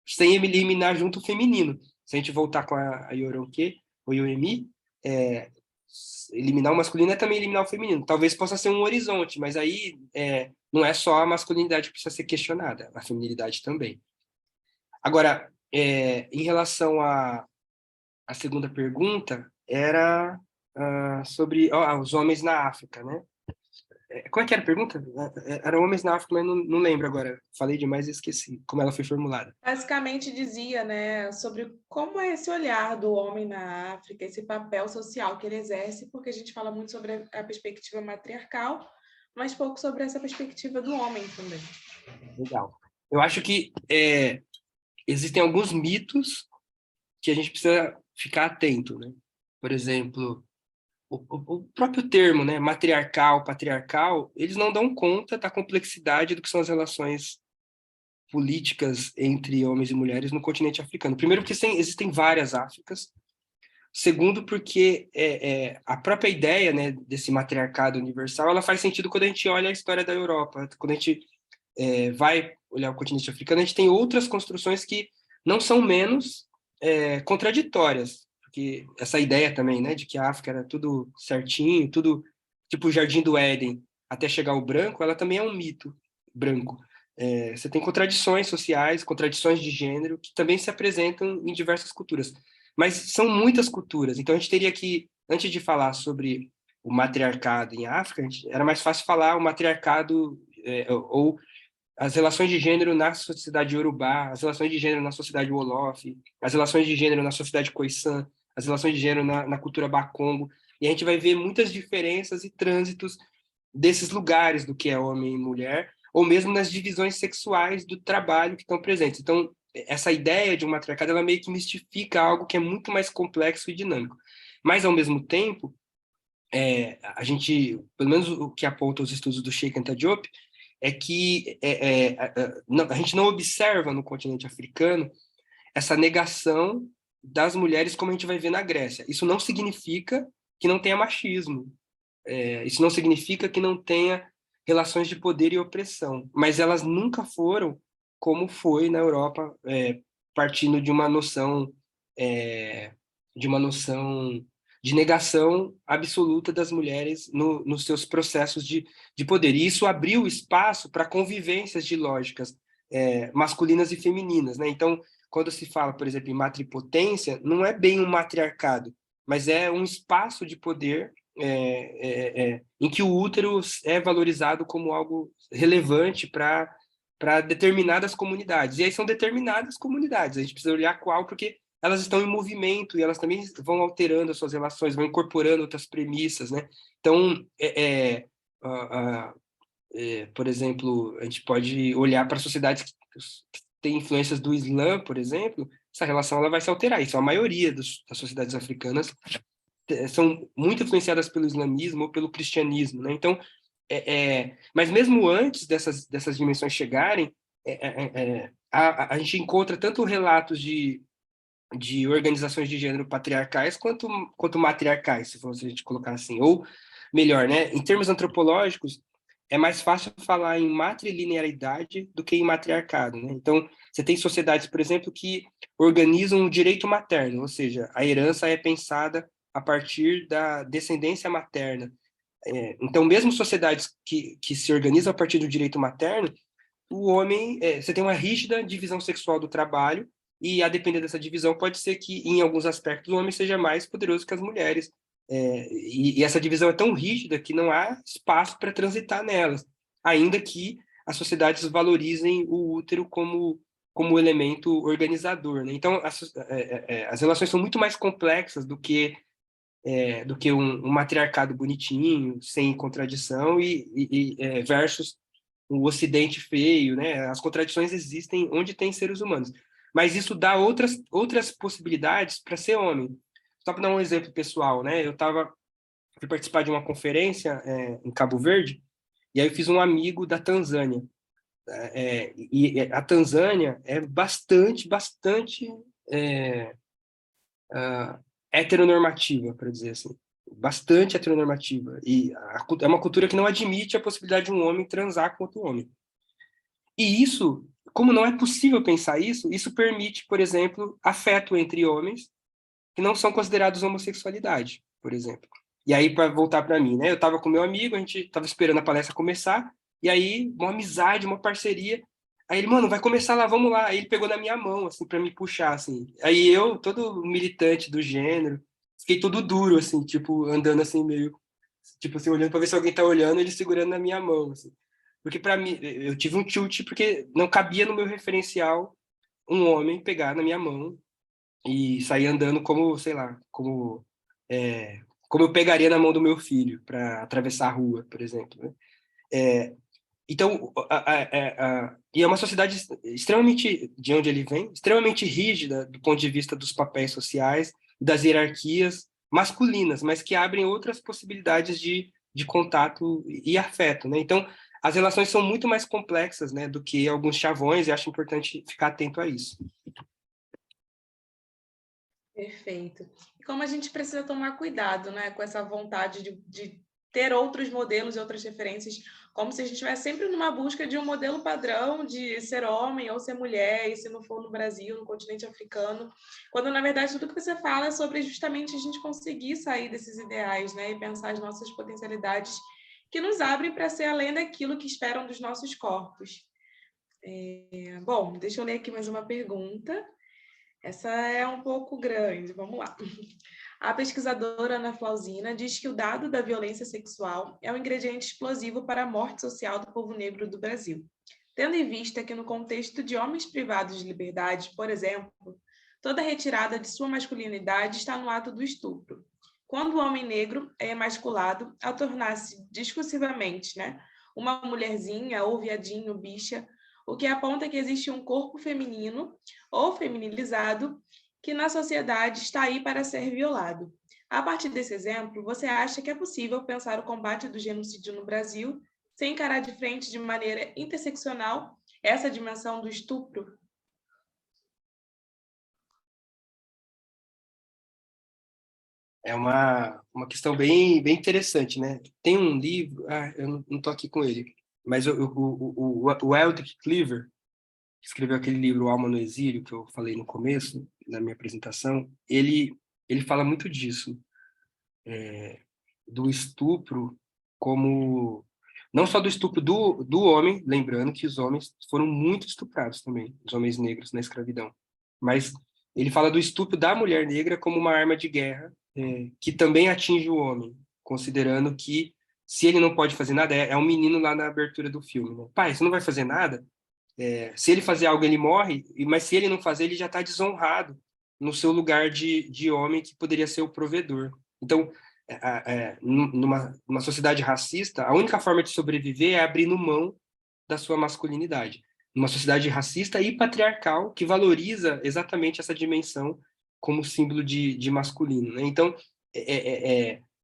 sem eliminar junto o feminino. Se a gente voltar com a Yoronke, o Yoemi, eliminar o masculino é também eliminar o feminino. Talvez possa ser um horizonte, mas aí não é só a masculinidade que precisa ser questionada, a feminilidade também. Agora, em relação à segunda pergunta, era sobre os homens na África, né? Como é que era a pergunta? Era homens na África, mas não lembro agora. Falei demais e esqueci como ela foi formulada. Basicamente dizia, né, sobre como é esse olhar do homem na África, esse papel social que ele exerce, porque a gente fala muito sobre a perspectiva matriarcal, mas pouco sobre essa perspectiva do homem também. Legal. Eu acho que existem alguns mitos que a gente precisa ficar atento, né? Por exemplo, o próprio termo, né, matriarcal, patriarcal, eles não dão conta da complexidade do que são as relações políticas entre homens e mulheres no continente africano. Primeiro, porque existem várias Áfricas. Segundo, porque a própria ideia, né, desse matriarcado universal, ela faz sentido quando a gente olha a história da Europa. Quando a gente vai olhar o continente africano, a gente tem outras construções que não são menos contraditórias, porque essa ideia também, né, de que a África era tudo certinho, tudo tipo o Jardim do Éden, até chegar ao branco, ela também é um mito branco. Você tem contradições sociais, contradições de gênero, que também se apresentam em diversas culturas. Mas são muitas culturas, então a gente teria que, antes de falar sobre o matriarcado em África, era mais fácil falar o matriarcado ou as relações de gênero na sociedade Yorubá, as relações de gênero na sociedade Wolof, as relações de gênero na sociedade Khoisan, as relações de gênero na cultura Bakongo, e a gente vai ver muitas diferenças e trânsitos desses lugares do que é homem e mulher, ou mesmo nas divisões sexuais do trabalho que estão presentes. Então, essa ideia de um matriarcado, ela meio que mistifica algo que é muito mais complexo e dinâmico. Mas, ao mesmo tempo, a gente, pelo menos o que aponta os estudos do Sheikh Anta Diop, é que a gente não observa no continente africano essa negação das mulheres como a gente vai ver na Grécia. Isso não significa que não tenha machismo, isso não significa que não tenha relações de poder e opressão, mas elas nunca foram como foi na Europa, partindo de uma noção de negação absoluta das mulheres nos seus processos de poder. E isso abriu espaço para convivências de lógicas masculinas e femininas, né? Então, quando se fala, por exemplo, em matripotência, não é bem um matriarcado, mas é um espaço de poder em que o útero é valorizado como algo relevante para determinadas comunidades. E aí são determinadas comunidades, a gente precisa olhar qual, porque elas estão em movimento e elas também vão alterando as suas relações, vão incorporando outras premissas, né? Então, por exemplo, a gente pode olhar para sociedades que têm influências do Islã, por exemplo, essa relação ela vai se alterar. Isso a maioria das sociedades africanas são muito influenciadas pelo islamismo ou pelo cristianismo, né? Então, mas mesmo antes dessas dimensões chegarem, a gente encontra tanto relatos de organizações de gênero patriarcais quanto matriarcais, se fosse a gente colocar assim. Ou, melhor, né? Em termos antropológicos, é mais fácil falar em matrilinearidade do que em matriarcado, né? Então, você tem sociedades, por exemplo, que organizam o direito materno, ou seja, a herança é pensada a partir da descendência materna. Então, mesmo sociedades que se organizam a partir do direito materno, o homem, você tem uma rígida divisão sexual do trabalho, e a depender dessa divisão, pode ser que, em alguns aspectos, o homem seja mais poderoso que as mulheres. E essa divisão é tão rígida que não há espaço para transitar nelas, ainda que as sociedades valorizem o útero como elemento organizador, né? Então, as relações são muito mais complexas do que um matriarcado bonitinho, sem contradição, versus o Ocidente feio, né? As contradições existem onde tem seres humanos. Mas isso dá outras possibilidades para ser homem. Só para dar um exemplo pessoal, né? Fui participar de uma conferência em Cabo Verde, e aí eu fiz um amigo da Tanzânia. E a Tanzânia é bastante é, heteronormativa, para dizer assim. Bastante heteronormativa. E é uma cultura que não admite a possibilidade de um homem transar com outro homem. E isso, como não é possível pensar isso, isso permite, por exemplo, afeto entre homens que não são considerados homossexualidade, por exemplo. E aí, para voltar para mim, né? Eu estava com meu amigo, a gente estava esperando a palestra começar, e aí, uma amizade, uma parceria. Aí ele, mano, vai começar lá, vamos lá. Aí ele pegou na minha mão, assim, para me puxar, assim. Aí eu, todo militante do gênero, fiquei todo duro, assim, tipo, andando assim, meio, tipo assim, olhando para ver se alguém tá olhando, ele segurando na minha mão, assim. Porque para mim, eu tive um tilt porque não cabia no meu referencial um homem pegar na minha mão e sair andando como, sei lá, como eu pegaria na mão do meu filho para atravessar a rua, por exemplo, né? Então, e é uma sociedade extremamente, de onde ele vem, extremamente rígida do ponto de vista dos papéis sociais, das hierarquias masculinas, mas que abrem outras possibilidades de contato e afeto, né? Então, as relações são muito mais complexas, né, do que alguns chavões, e acho importante ficar atento a isso. Perfeito. E como a gente precisa tomar cuidado, né, com essa vontade de ter outros modelos e outras referências, como se a gente estivesse sempre numa busca de um modelo padrão de ser homem ou ser mulher, e se não for no Brasil, no continente africano, quando, na verdade, tudo que você fala é sobre justamente a gente conseguir sair desses ideais, né, e pensar as nossas potencialidades que nos abrem para ser além daquilo que esperam dos nossos corpos. Bom, deixa eu ler aqui mais uma pergunta. Essa é um pouco grande, vamos lá. A pesquisadora Ana Flausina diz que o dado da violência sexual é um ingrediente explosivo para a morte social do povo negro do Brasil. Tendo em vista que, no contexto de homens privados de liberdade, por exemplo, toda retirada de sua masculinidade está no ato do estupro. Quando o homem negro é emasculado, ao tornar-se discursivamente, uma mulherzinha ou viadinho, bicha, o que aponta que existe um corpo feminino ou feminilizado que na sociedade está aí para ser violado. A partir desse exemplo, você acha que é possível pensar o combate do genocídio no Brasil sem encarar de frente de maneira interseccional essa dimensão do estupro? É uma questão bem, bem interessante, né? Tem um livro, eu não estou aqui com ele, mas o Eldridge Cleaver, que escreveu aquele livro, O Alma no Exílio, que eu falei no começo da minha apresentação, ele fala muito disso, do estupro como... Não só do estupro do homem, lembrando que os homens foram muito estuprados também, os homens negros na escravidão, mas ele fala do estupro da mulher negra como uma arma de guerra, que também atinge o homem, considerando que se ele não pode fazer nada, é um menino lá na abertura do filme, né? Pai, você não vai fazer nada? Se ele fazer algo, ele morre, mas se ele não fazer, ele já está desonrado no seu lugar de homem que poderia ser o provedor. Então, numa sociedade racista, a única forma de sobreviver é abrindo mão da sua masculinidade. Numa sociedade racista e patriarcal que valoriza exatamente essa dimensão como símbolo de masculino, né? Então,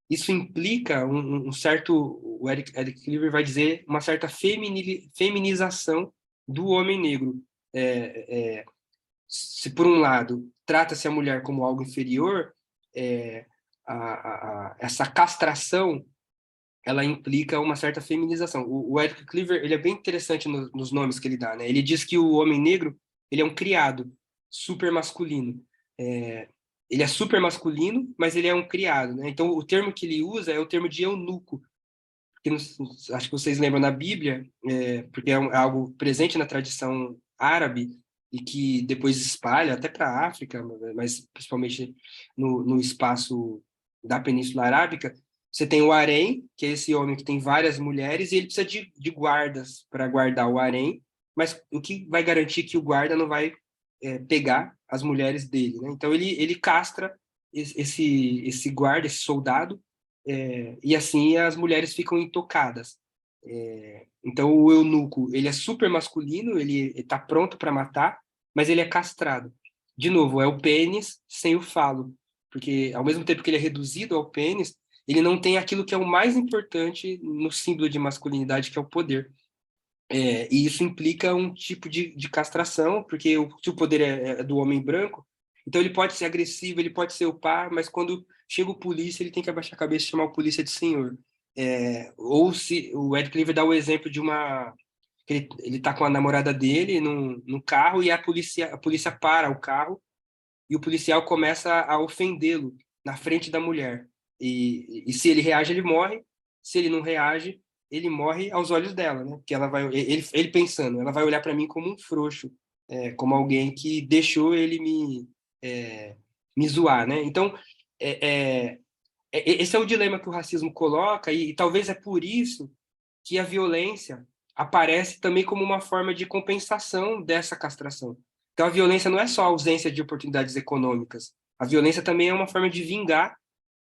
isso implica um certo, o Eric Cleaver vai dizer, uma certa feminização do homem negro. Se por um lado trata-se a mulher como algo inferior, essa castração ela implica uma certa feminização. O Eric Cleaver ele é bem interessante nos nomes que ele dá, né? Ele diz que o homem negro ele é um criado super masculino. Ele é super masculino, mas ele é um criado, né? Então o termo que ele usa é o termo de eunuco, que acho que vocês lembram na Bíblia, porque é algo presente na tradição árabe e que depois espalha até para a África, mas principalmente no espaço da Península Arábica. Você tem o harém, que é esse homem que tem várias mulheres, e ele precisa de guardas para guardar o harém, mas o que vai garantir que o guarda não vai pegar as mulheres dele, né? Então ele castra esse guarda, esse soldado, e assim as mulheres ficam intocadas. Então o eunuco ele é super masculino, ele está pronto para matar, mas ele é castrado. De novo, é o pênis sem o falo, porque ao mesmo tempo que ele é reduzido ao pênis, ele não tem aquilo que é o mais importante no símbolo de masculinidade, que é o poder. E isso implica um tipo de castração, porque se o poder é do homem branco, então ele pode ser agressivo, ele pode ser o par, mas quando chega o polícia, ele tem que abaixar a cabeça e chamar o polícia de senhor. Ou se o Ed Cleaver dá o exemplo de uma... Ele tá com a namorada dele no carro e a polícia para o carro e o policial começa a ofendê-lo na frente da mulher. E se ele reage, ele morre. Se ele não reage, ele morre aos olhos dela, né? Porque ela vai, ele pensando, ela vai olhar para mim como um frouxo, como alguém que deixou ele me zoar, né? Então, esse é o dilema que o racismo coloca e talvez é por isso que a violência aparece também como uma forma de compensação dessa castração. Então, a violência não é só a ausência de oportunidades econômicas. A violência também é uma forma de vingar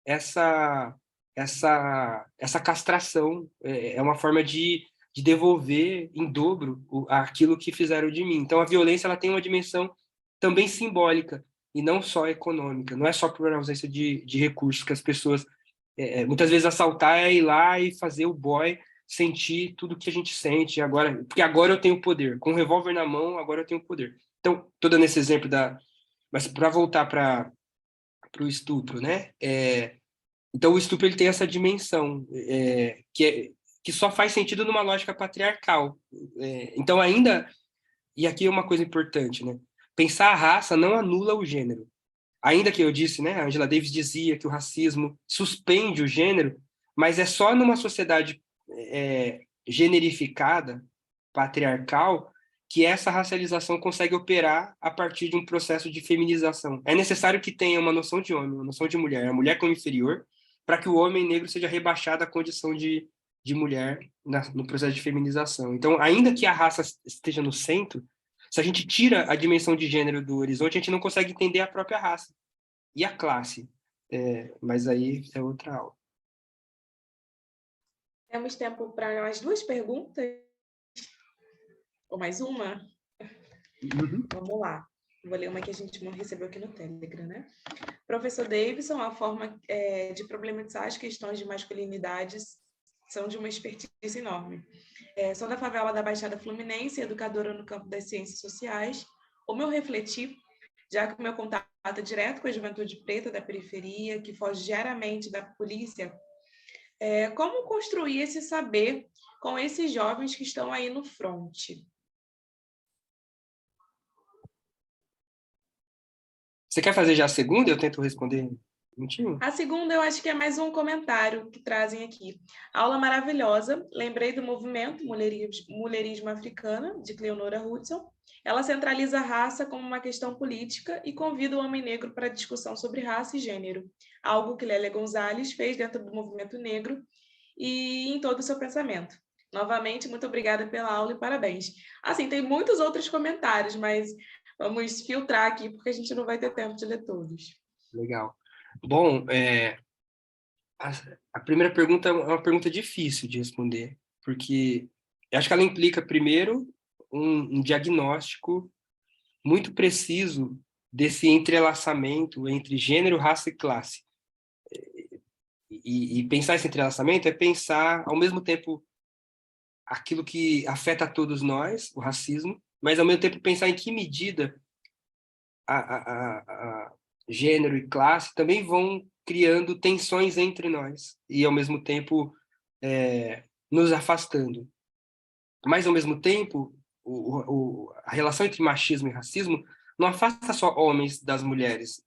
essa essa castração, é uma forma de devolver em dobro aquilo que fizeram de mim. Então, a violência ela tem uma dimensão também simbólica e não só econômica. Não é só por ausência de recursos que as pessoas... muitas vezes assaltar é ir lá e fazer o boy sentir tudo que a gente sente agora, porque agora eu tenho poder. Com o revólver na mão, agora eu tenho poder. Então, tô dando esse exemplo mas para voltar para o estupro, né? Então, o estupro ele tem essa dimensão que só faz sentido numa lógica patriarcal. Então, ainda, e aqui é uma coisa importante, né? Pensar a raça não anula o gênero. Ainda que eu disse, né? A Angela Davis dizia que o racismo suspende o gênero, mas é só numa sociedade generificada, patriarcal, que essa racialização consegue operar a partir de um processo de feminização. É necessário que tenha uma noção de homem, uma noção de mulher, a mulher como inferior, para que o homem negro seja rebaixado à condição de mulher no processo de feminização. Então, ainda que a raça esteja no centro, se a gente tira a dimensão de gênero do horizonte, a gente não consegue entender a própria raça e a classe. Mas aí é outra aula. Temos tempo para mais 2 perguntas? Ou mais uma? Uhum. Vamos lá. Vou ler uma que a gente recebeu aqui no Telegram, né? Professor Davidson, a forma de problematizar as questões de masculinidades são de uma expertise enorme. Sou da favela da Baixada Fluminense, educadora no campo das ciências sociais. O meu refletir, já que o meu contato é direto com a juventude preta da periferia, que foge diariamente da polícia, como construir esse saber com esses jovens que estão aí no fronte? Você quer fazer já a segunda? Eu tento responder. A segunda, eu acho que é mais um comentário que trazem aqui. Aula maravilhosa. Lembrei do movimento Mulherismo Africana, de Cleonora Hudson. Ela centraliza a raça como uma questão política e convida o homem negro para a discussão sobre raça e gênero, algo que Lélia Gonzalez fez dentro do movimento negro e em todo o seu pensamento. Novamente, muito obrigada pela aula e parabéns. Assim, tem muitos outros comentários, mas vamos filtrar aqui, porque a gente não vai ter tempo de ler todos. Legal. Bom, a primeira pergunta é uma pergunta difícil de responder, porque eu acho que ela implica, primeiro, um diagnóstico muito preciso desse entrelaçamento entre gênero, raça e classe. E pensar esse entrelaçamento é pensar, ao mesmo tempo, aquilo que afeta a todos nós, o racismo, mas, ao mesmo tempo, pensar em que medida a gênero e classe também vão criando tensões entre nós e, ao mesmo tempo, nos afastando. Mas, ao mesmo tempo, a relação entre machismo e racismo não afasta só homens das mulheres,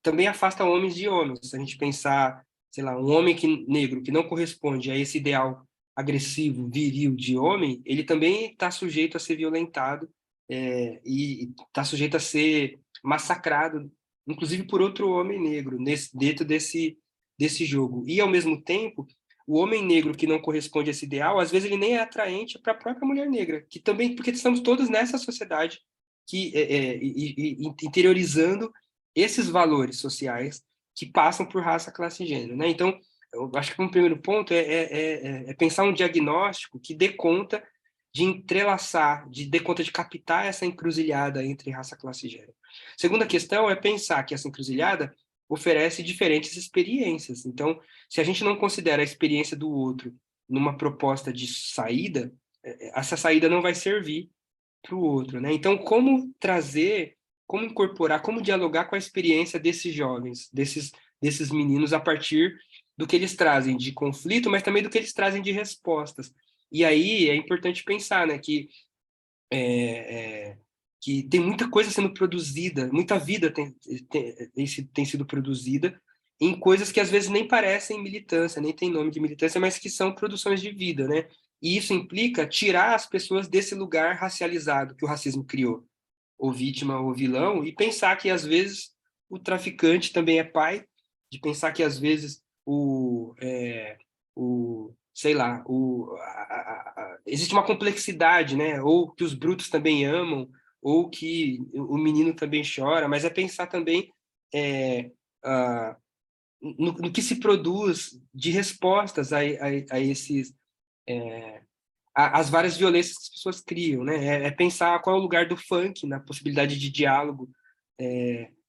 também afasta homens de homens. Se a gente pensar, sei lá, um homem negro que não corresponde a esse ideal agressivo, viril de homem, ele também está sujeito a ser violentado e está sujeito a ser massacrado, inclusive por outro homem negro, dentro desse jogo. E, ao mesmo tempo, o homem negro que não corresponde a esse ideal, às vezes ele nem é atraente para a própria mulher negra, que também, porque estamos todos nessa sociedade que interiorizando esses valores sociais que passam por raça, classe e gênero, né? Então, eu acho que um primeiro ponto é pensar um diagnóstico que dê conta de entrelaçar, de dê conta de captar essa encruzilhada entre raça, classe e gênero. Segunda questão é pensar que essa encruzilhada oferece diferentes experiências. Então, se a gente não considera a experiência do outro numa proposta de saída, essa saída não vai servir para o outro, né? Então, como trazer, como incorporar, como dialogar com a experiência desses jovens, desses meninos a partir do que eles trazem de conflito, mas também do que eles trazem de respostas. E aí é importante pensar, né, que tem muita coisa sendo produzida, muita vida tem sido produzida em coisas que às vezes nem parecem militância, nem tem nome de militância, mas que são produções de vida, né? E isso implica tirar as pessoas desse lugar racializado que o racismo criou, ou vítima ou vilão, e pensar que às vezes o traficante também é pai, de pensar que às vezes sei lá, existe uma complexidade, né? Ou que os brutos também amam, ou que o menino também chora, mas é pensar também é, uh, no que se produz de respostas a esses as várias violências que as pessoas criam, né? É pensar qual é o lugar do funk na possibilidade de diálogo,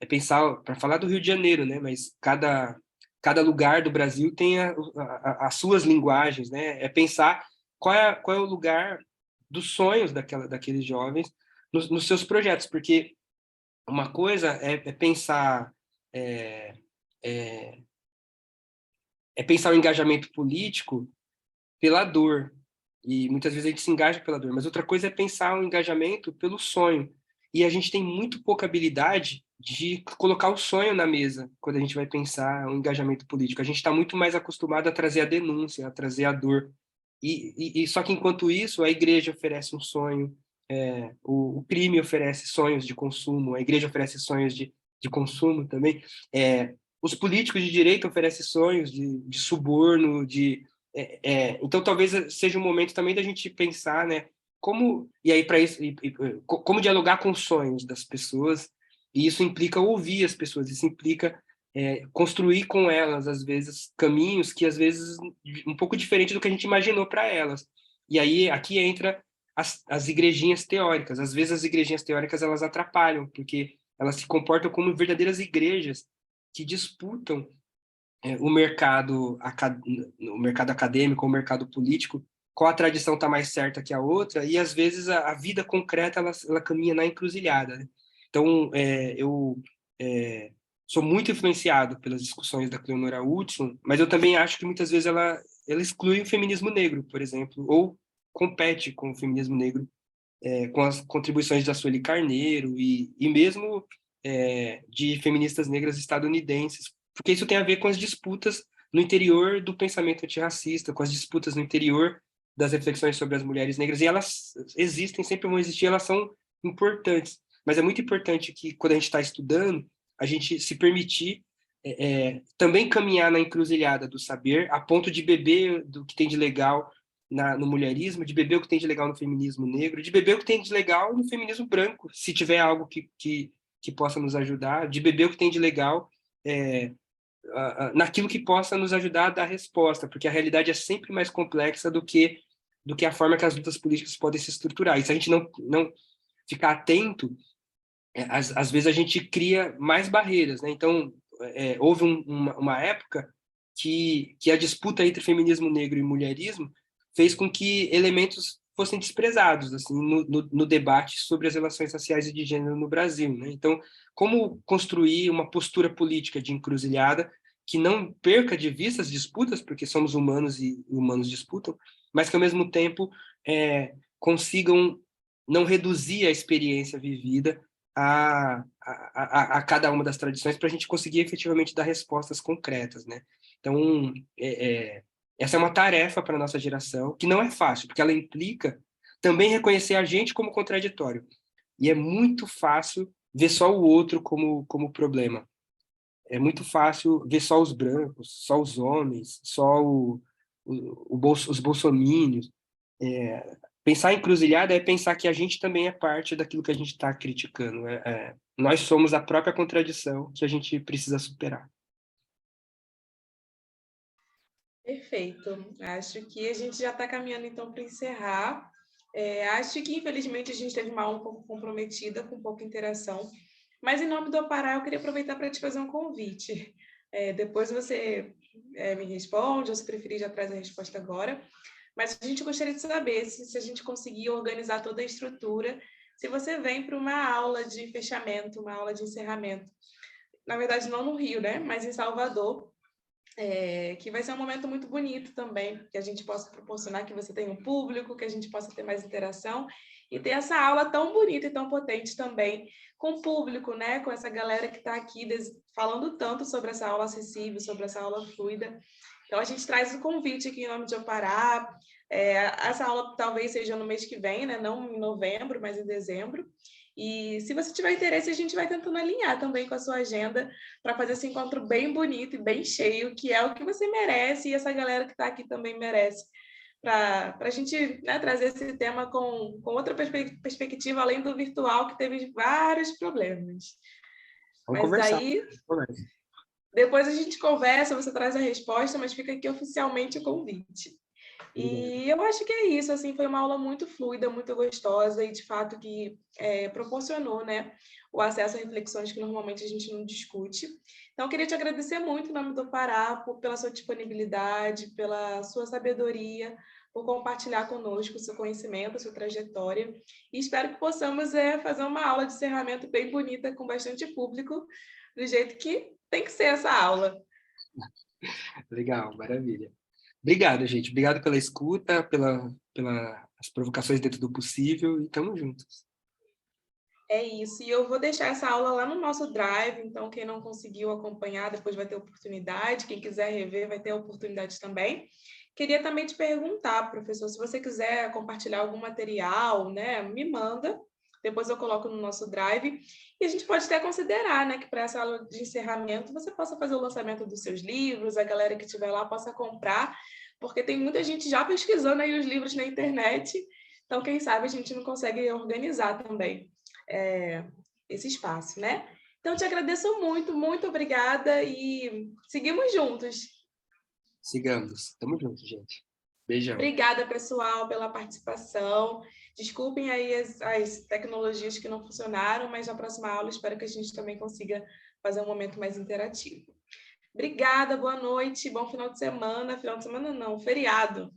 pensar, para falar do Rio de Janeiro, né? Mas cada lugar do Brasil tem as suas linguagens, né? É pensar qual é o lugar dos sonhos daqueles jovens nos seus projetos, porque uma coisa pensar é, é, é pensar o engajamento político pela dor, e muitas vezes a gente se engaja pela dor, mas outra coisa é pensar o engajamento pelo sonho. E a gente tem muito pouca habilidade de colocar o sonho na mesa quando a gente vai pensar o engajamento político. A gente está muito mais acostumado a trazer a denúncia, a trazer a dor. Só que enquanto isso, a igreja oferece um sonho, o crime oferece sonhos de consumo, a igreja oferece sonhos de consumo também, os políticos de direita oferecem sonhos de suborno, então talvez seja um momento também da gente pensar, né, como, e aí para isso, como dialogar com os sonhos das pessoas, e isso implica ouvir as pessoas, isso implica construir com elas, às vezes, caminhos que, às vezes, um pouco diferente do que a gente imaginou para elas. E aí, aqui entra as igrejinhas teóricas. Às vezes, as igrejinhas teóricas, elas atrapalham, porque elas se comportam como verdadeiras igrejas que disputam o mercado acadêmico, o mercado político, qual a tradição está mais certa que a outra, e às vezes a vida concreta ela caminha na encruzilhada, né? Então, eu sou muito influenciado pelas discussões da Cleonora Hudson, mas eu também acho que muitas vezes ela exclui o feminismo negro, por exemplo, ou compete com o feminismo negro, com as contribuições da Sueli Carneiro e mesmo de feministas negras estadunidenses, porque isso tem a ver com as disputas no interior do pensamento antirracista, com as disputas no interior das reflexões sobre as mulheres negras, e elas existem, sempre vão existir, elas são importantes, mas é muito importante que, quando a gente está estudando, a gente se permitir também caminhar na encruzilhada do saber, a ponto de beber do que tem de legal no mulherismo, de beber o que tem de legal no feminismo negro, de beber o que tem de legal no feminismo branco, se tiver algo que possa nos ajudar, de beber o que tem de legal naquilo que possa nos ajudar a dar resposta, porque a realidade é sempre mais complexa do que a forma que as lutas políticas podem se estruturar. E se a gente não ficar atento, às vezes a gente cria mais barreiras, né? Então, houve uma época que a disputa entre feminismo negro e mulherismo fez com que elementos fossem desprezados assim no debate sobre as relações raciais e de gênero no Brasil, né? Então, como construir uma postura política de encruzilhada que não perca de vista as disputas, porque somos humanos e humanos disputam, mas que, ao mesmo tempo, consigam não reduzir a experiência vivida a cada uma das tradições, para a gente conseguir efetivamente dar respostas concretas, né? Então, essa é uma tarefa para a nossa geração, que não é fácil, porque ela implica também reconhecer a gente como contraditório. E é muito fácil ver só o outro como problema. É muito fácil ver só os brancos, só os homens, só os bolsomínios. Pensar em encruzilhada é pensar que a gente também é parte daquilo que a gente está criticando. Nós somos a própria contradição que a gente precisa superar. Perfeito. Acho que a gente já está caminhando, então, para encerrar. Acho que, infelizmente, a gente teve uma aula um pouco comprometida, com pouca interação. Mas, em nome do Apará, eu queria aproveitar para te fazer um convite. Depois você me responde, ou se preferir, já traz a resposta agora. Mas a gente gostaria de saber se a gente conseguir organizar toda a estrutura, se você vem para uma aula de fechamento, uma aula de encerramento. Na verdade, não no Rio, né? Mas em Salvador, que vai ser um momento muito bonito também, que a gente possa proporcionar que você tenha um público, que a gente possa ter mais interação e ter essa aula tão bonita e tão potente também com o público, né? Com essa galera que está aqui falando tanto sobre essa aula acessível, sobre essa aula fluida. Então, a gente traz o convite aqui em nome de Opará. Essa aula talvez seja no mês que vem, né? Não em novembro, mas em dezembro. E se você tiver interesse, a gente vai tentando alinhar também com a sua agenda para fazer esse encontro bem bonito e bem cheio, que é o que você merece e essa galera que está aqui também merece. Para a gente, né, trazer esse tema com outra perspectiva, além do virtual, que teve vários problemas. Vamos Mas conversar. aí, depois a gente conversa, você traz a resposta, mas fica aqui oficialmente o convite. E eu acho que é isso, assim, foi uma aula muito fluida, muito gostosa e, de fato, que proporcionou, né, o acesso a reflexões que normalmente a gente não discute. Então, eu queria te agradecer muito em nome do Pará pela sua disponibilidade, pela sua sabedoria, por compartilhar conosco o seu conhecimento, a sua trajetória. E espero que possamos fazer uma aula de encerramento bem bonita, com bastante público, do jeito que tem que ser essa aula. Legal, maravilha. Obrigado, gente. Obrigado pela escuta, pelas provocações dentro do possível, e estamos juntos. É isso. E eu vou deixar essa aula lá no nosso Drive, então quem não conseguiu acompanhar depois vai ter oportunidade, quem quiser rever vai ter oportunidade também. Queria também te perguntar, professor, se você quiser compartilhar algum material, né, me manda, depois eu coloco no nosso Drive, e a gente pode até considerar, né, que para essa aula de encerramento você possa fazer o lançamento dos seus livros, a galera que estiver lá possa comprar, porque tem muita gente já pesquisando aí os livros na internet, então quem sabe a gente não consegue organizar também esse espaço, né? Então, te agradeço muito, muito obrigada e seguimos juntos. Sigamos. Tamo junto, gente. Beijão. Obrigada, pessoal, pela participação. Desculpem aí as tecnologias que não funcionaram, mas na próxima aula espero que a gente também consiga fazer um momento mais interativo. Obrigada, boa noite, bom final de semana. Final de semana não, feriado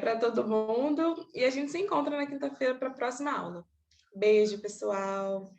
para todo mundo. E a gente se encontra na quinta-feira para a próxima aula. Beijo, pessoal.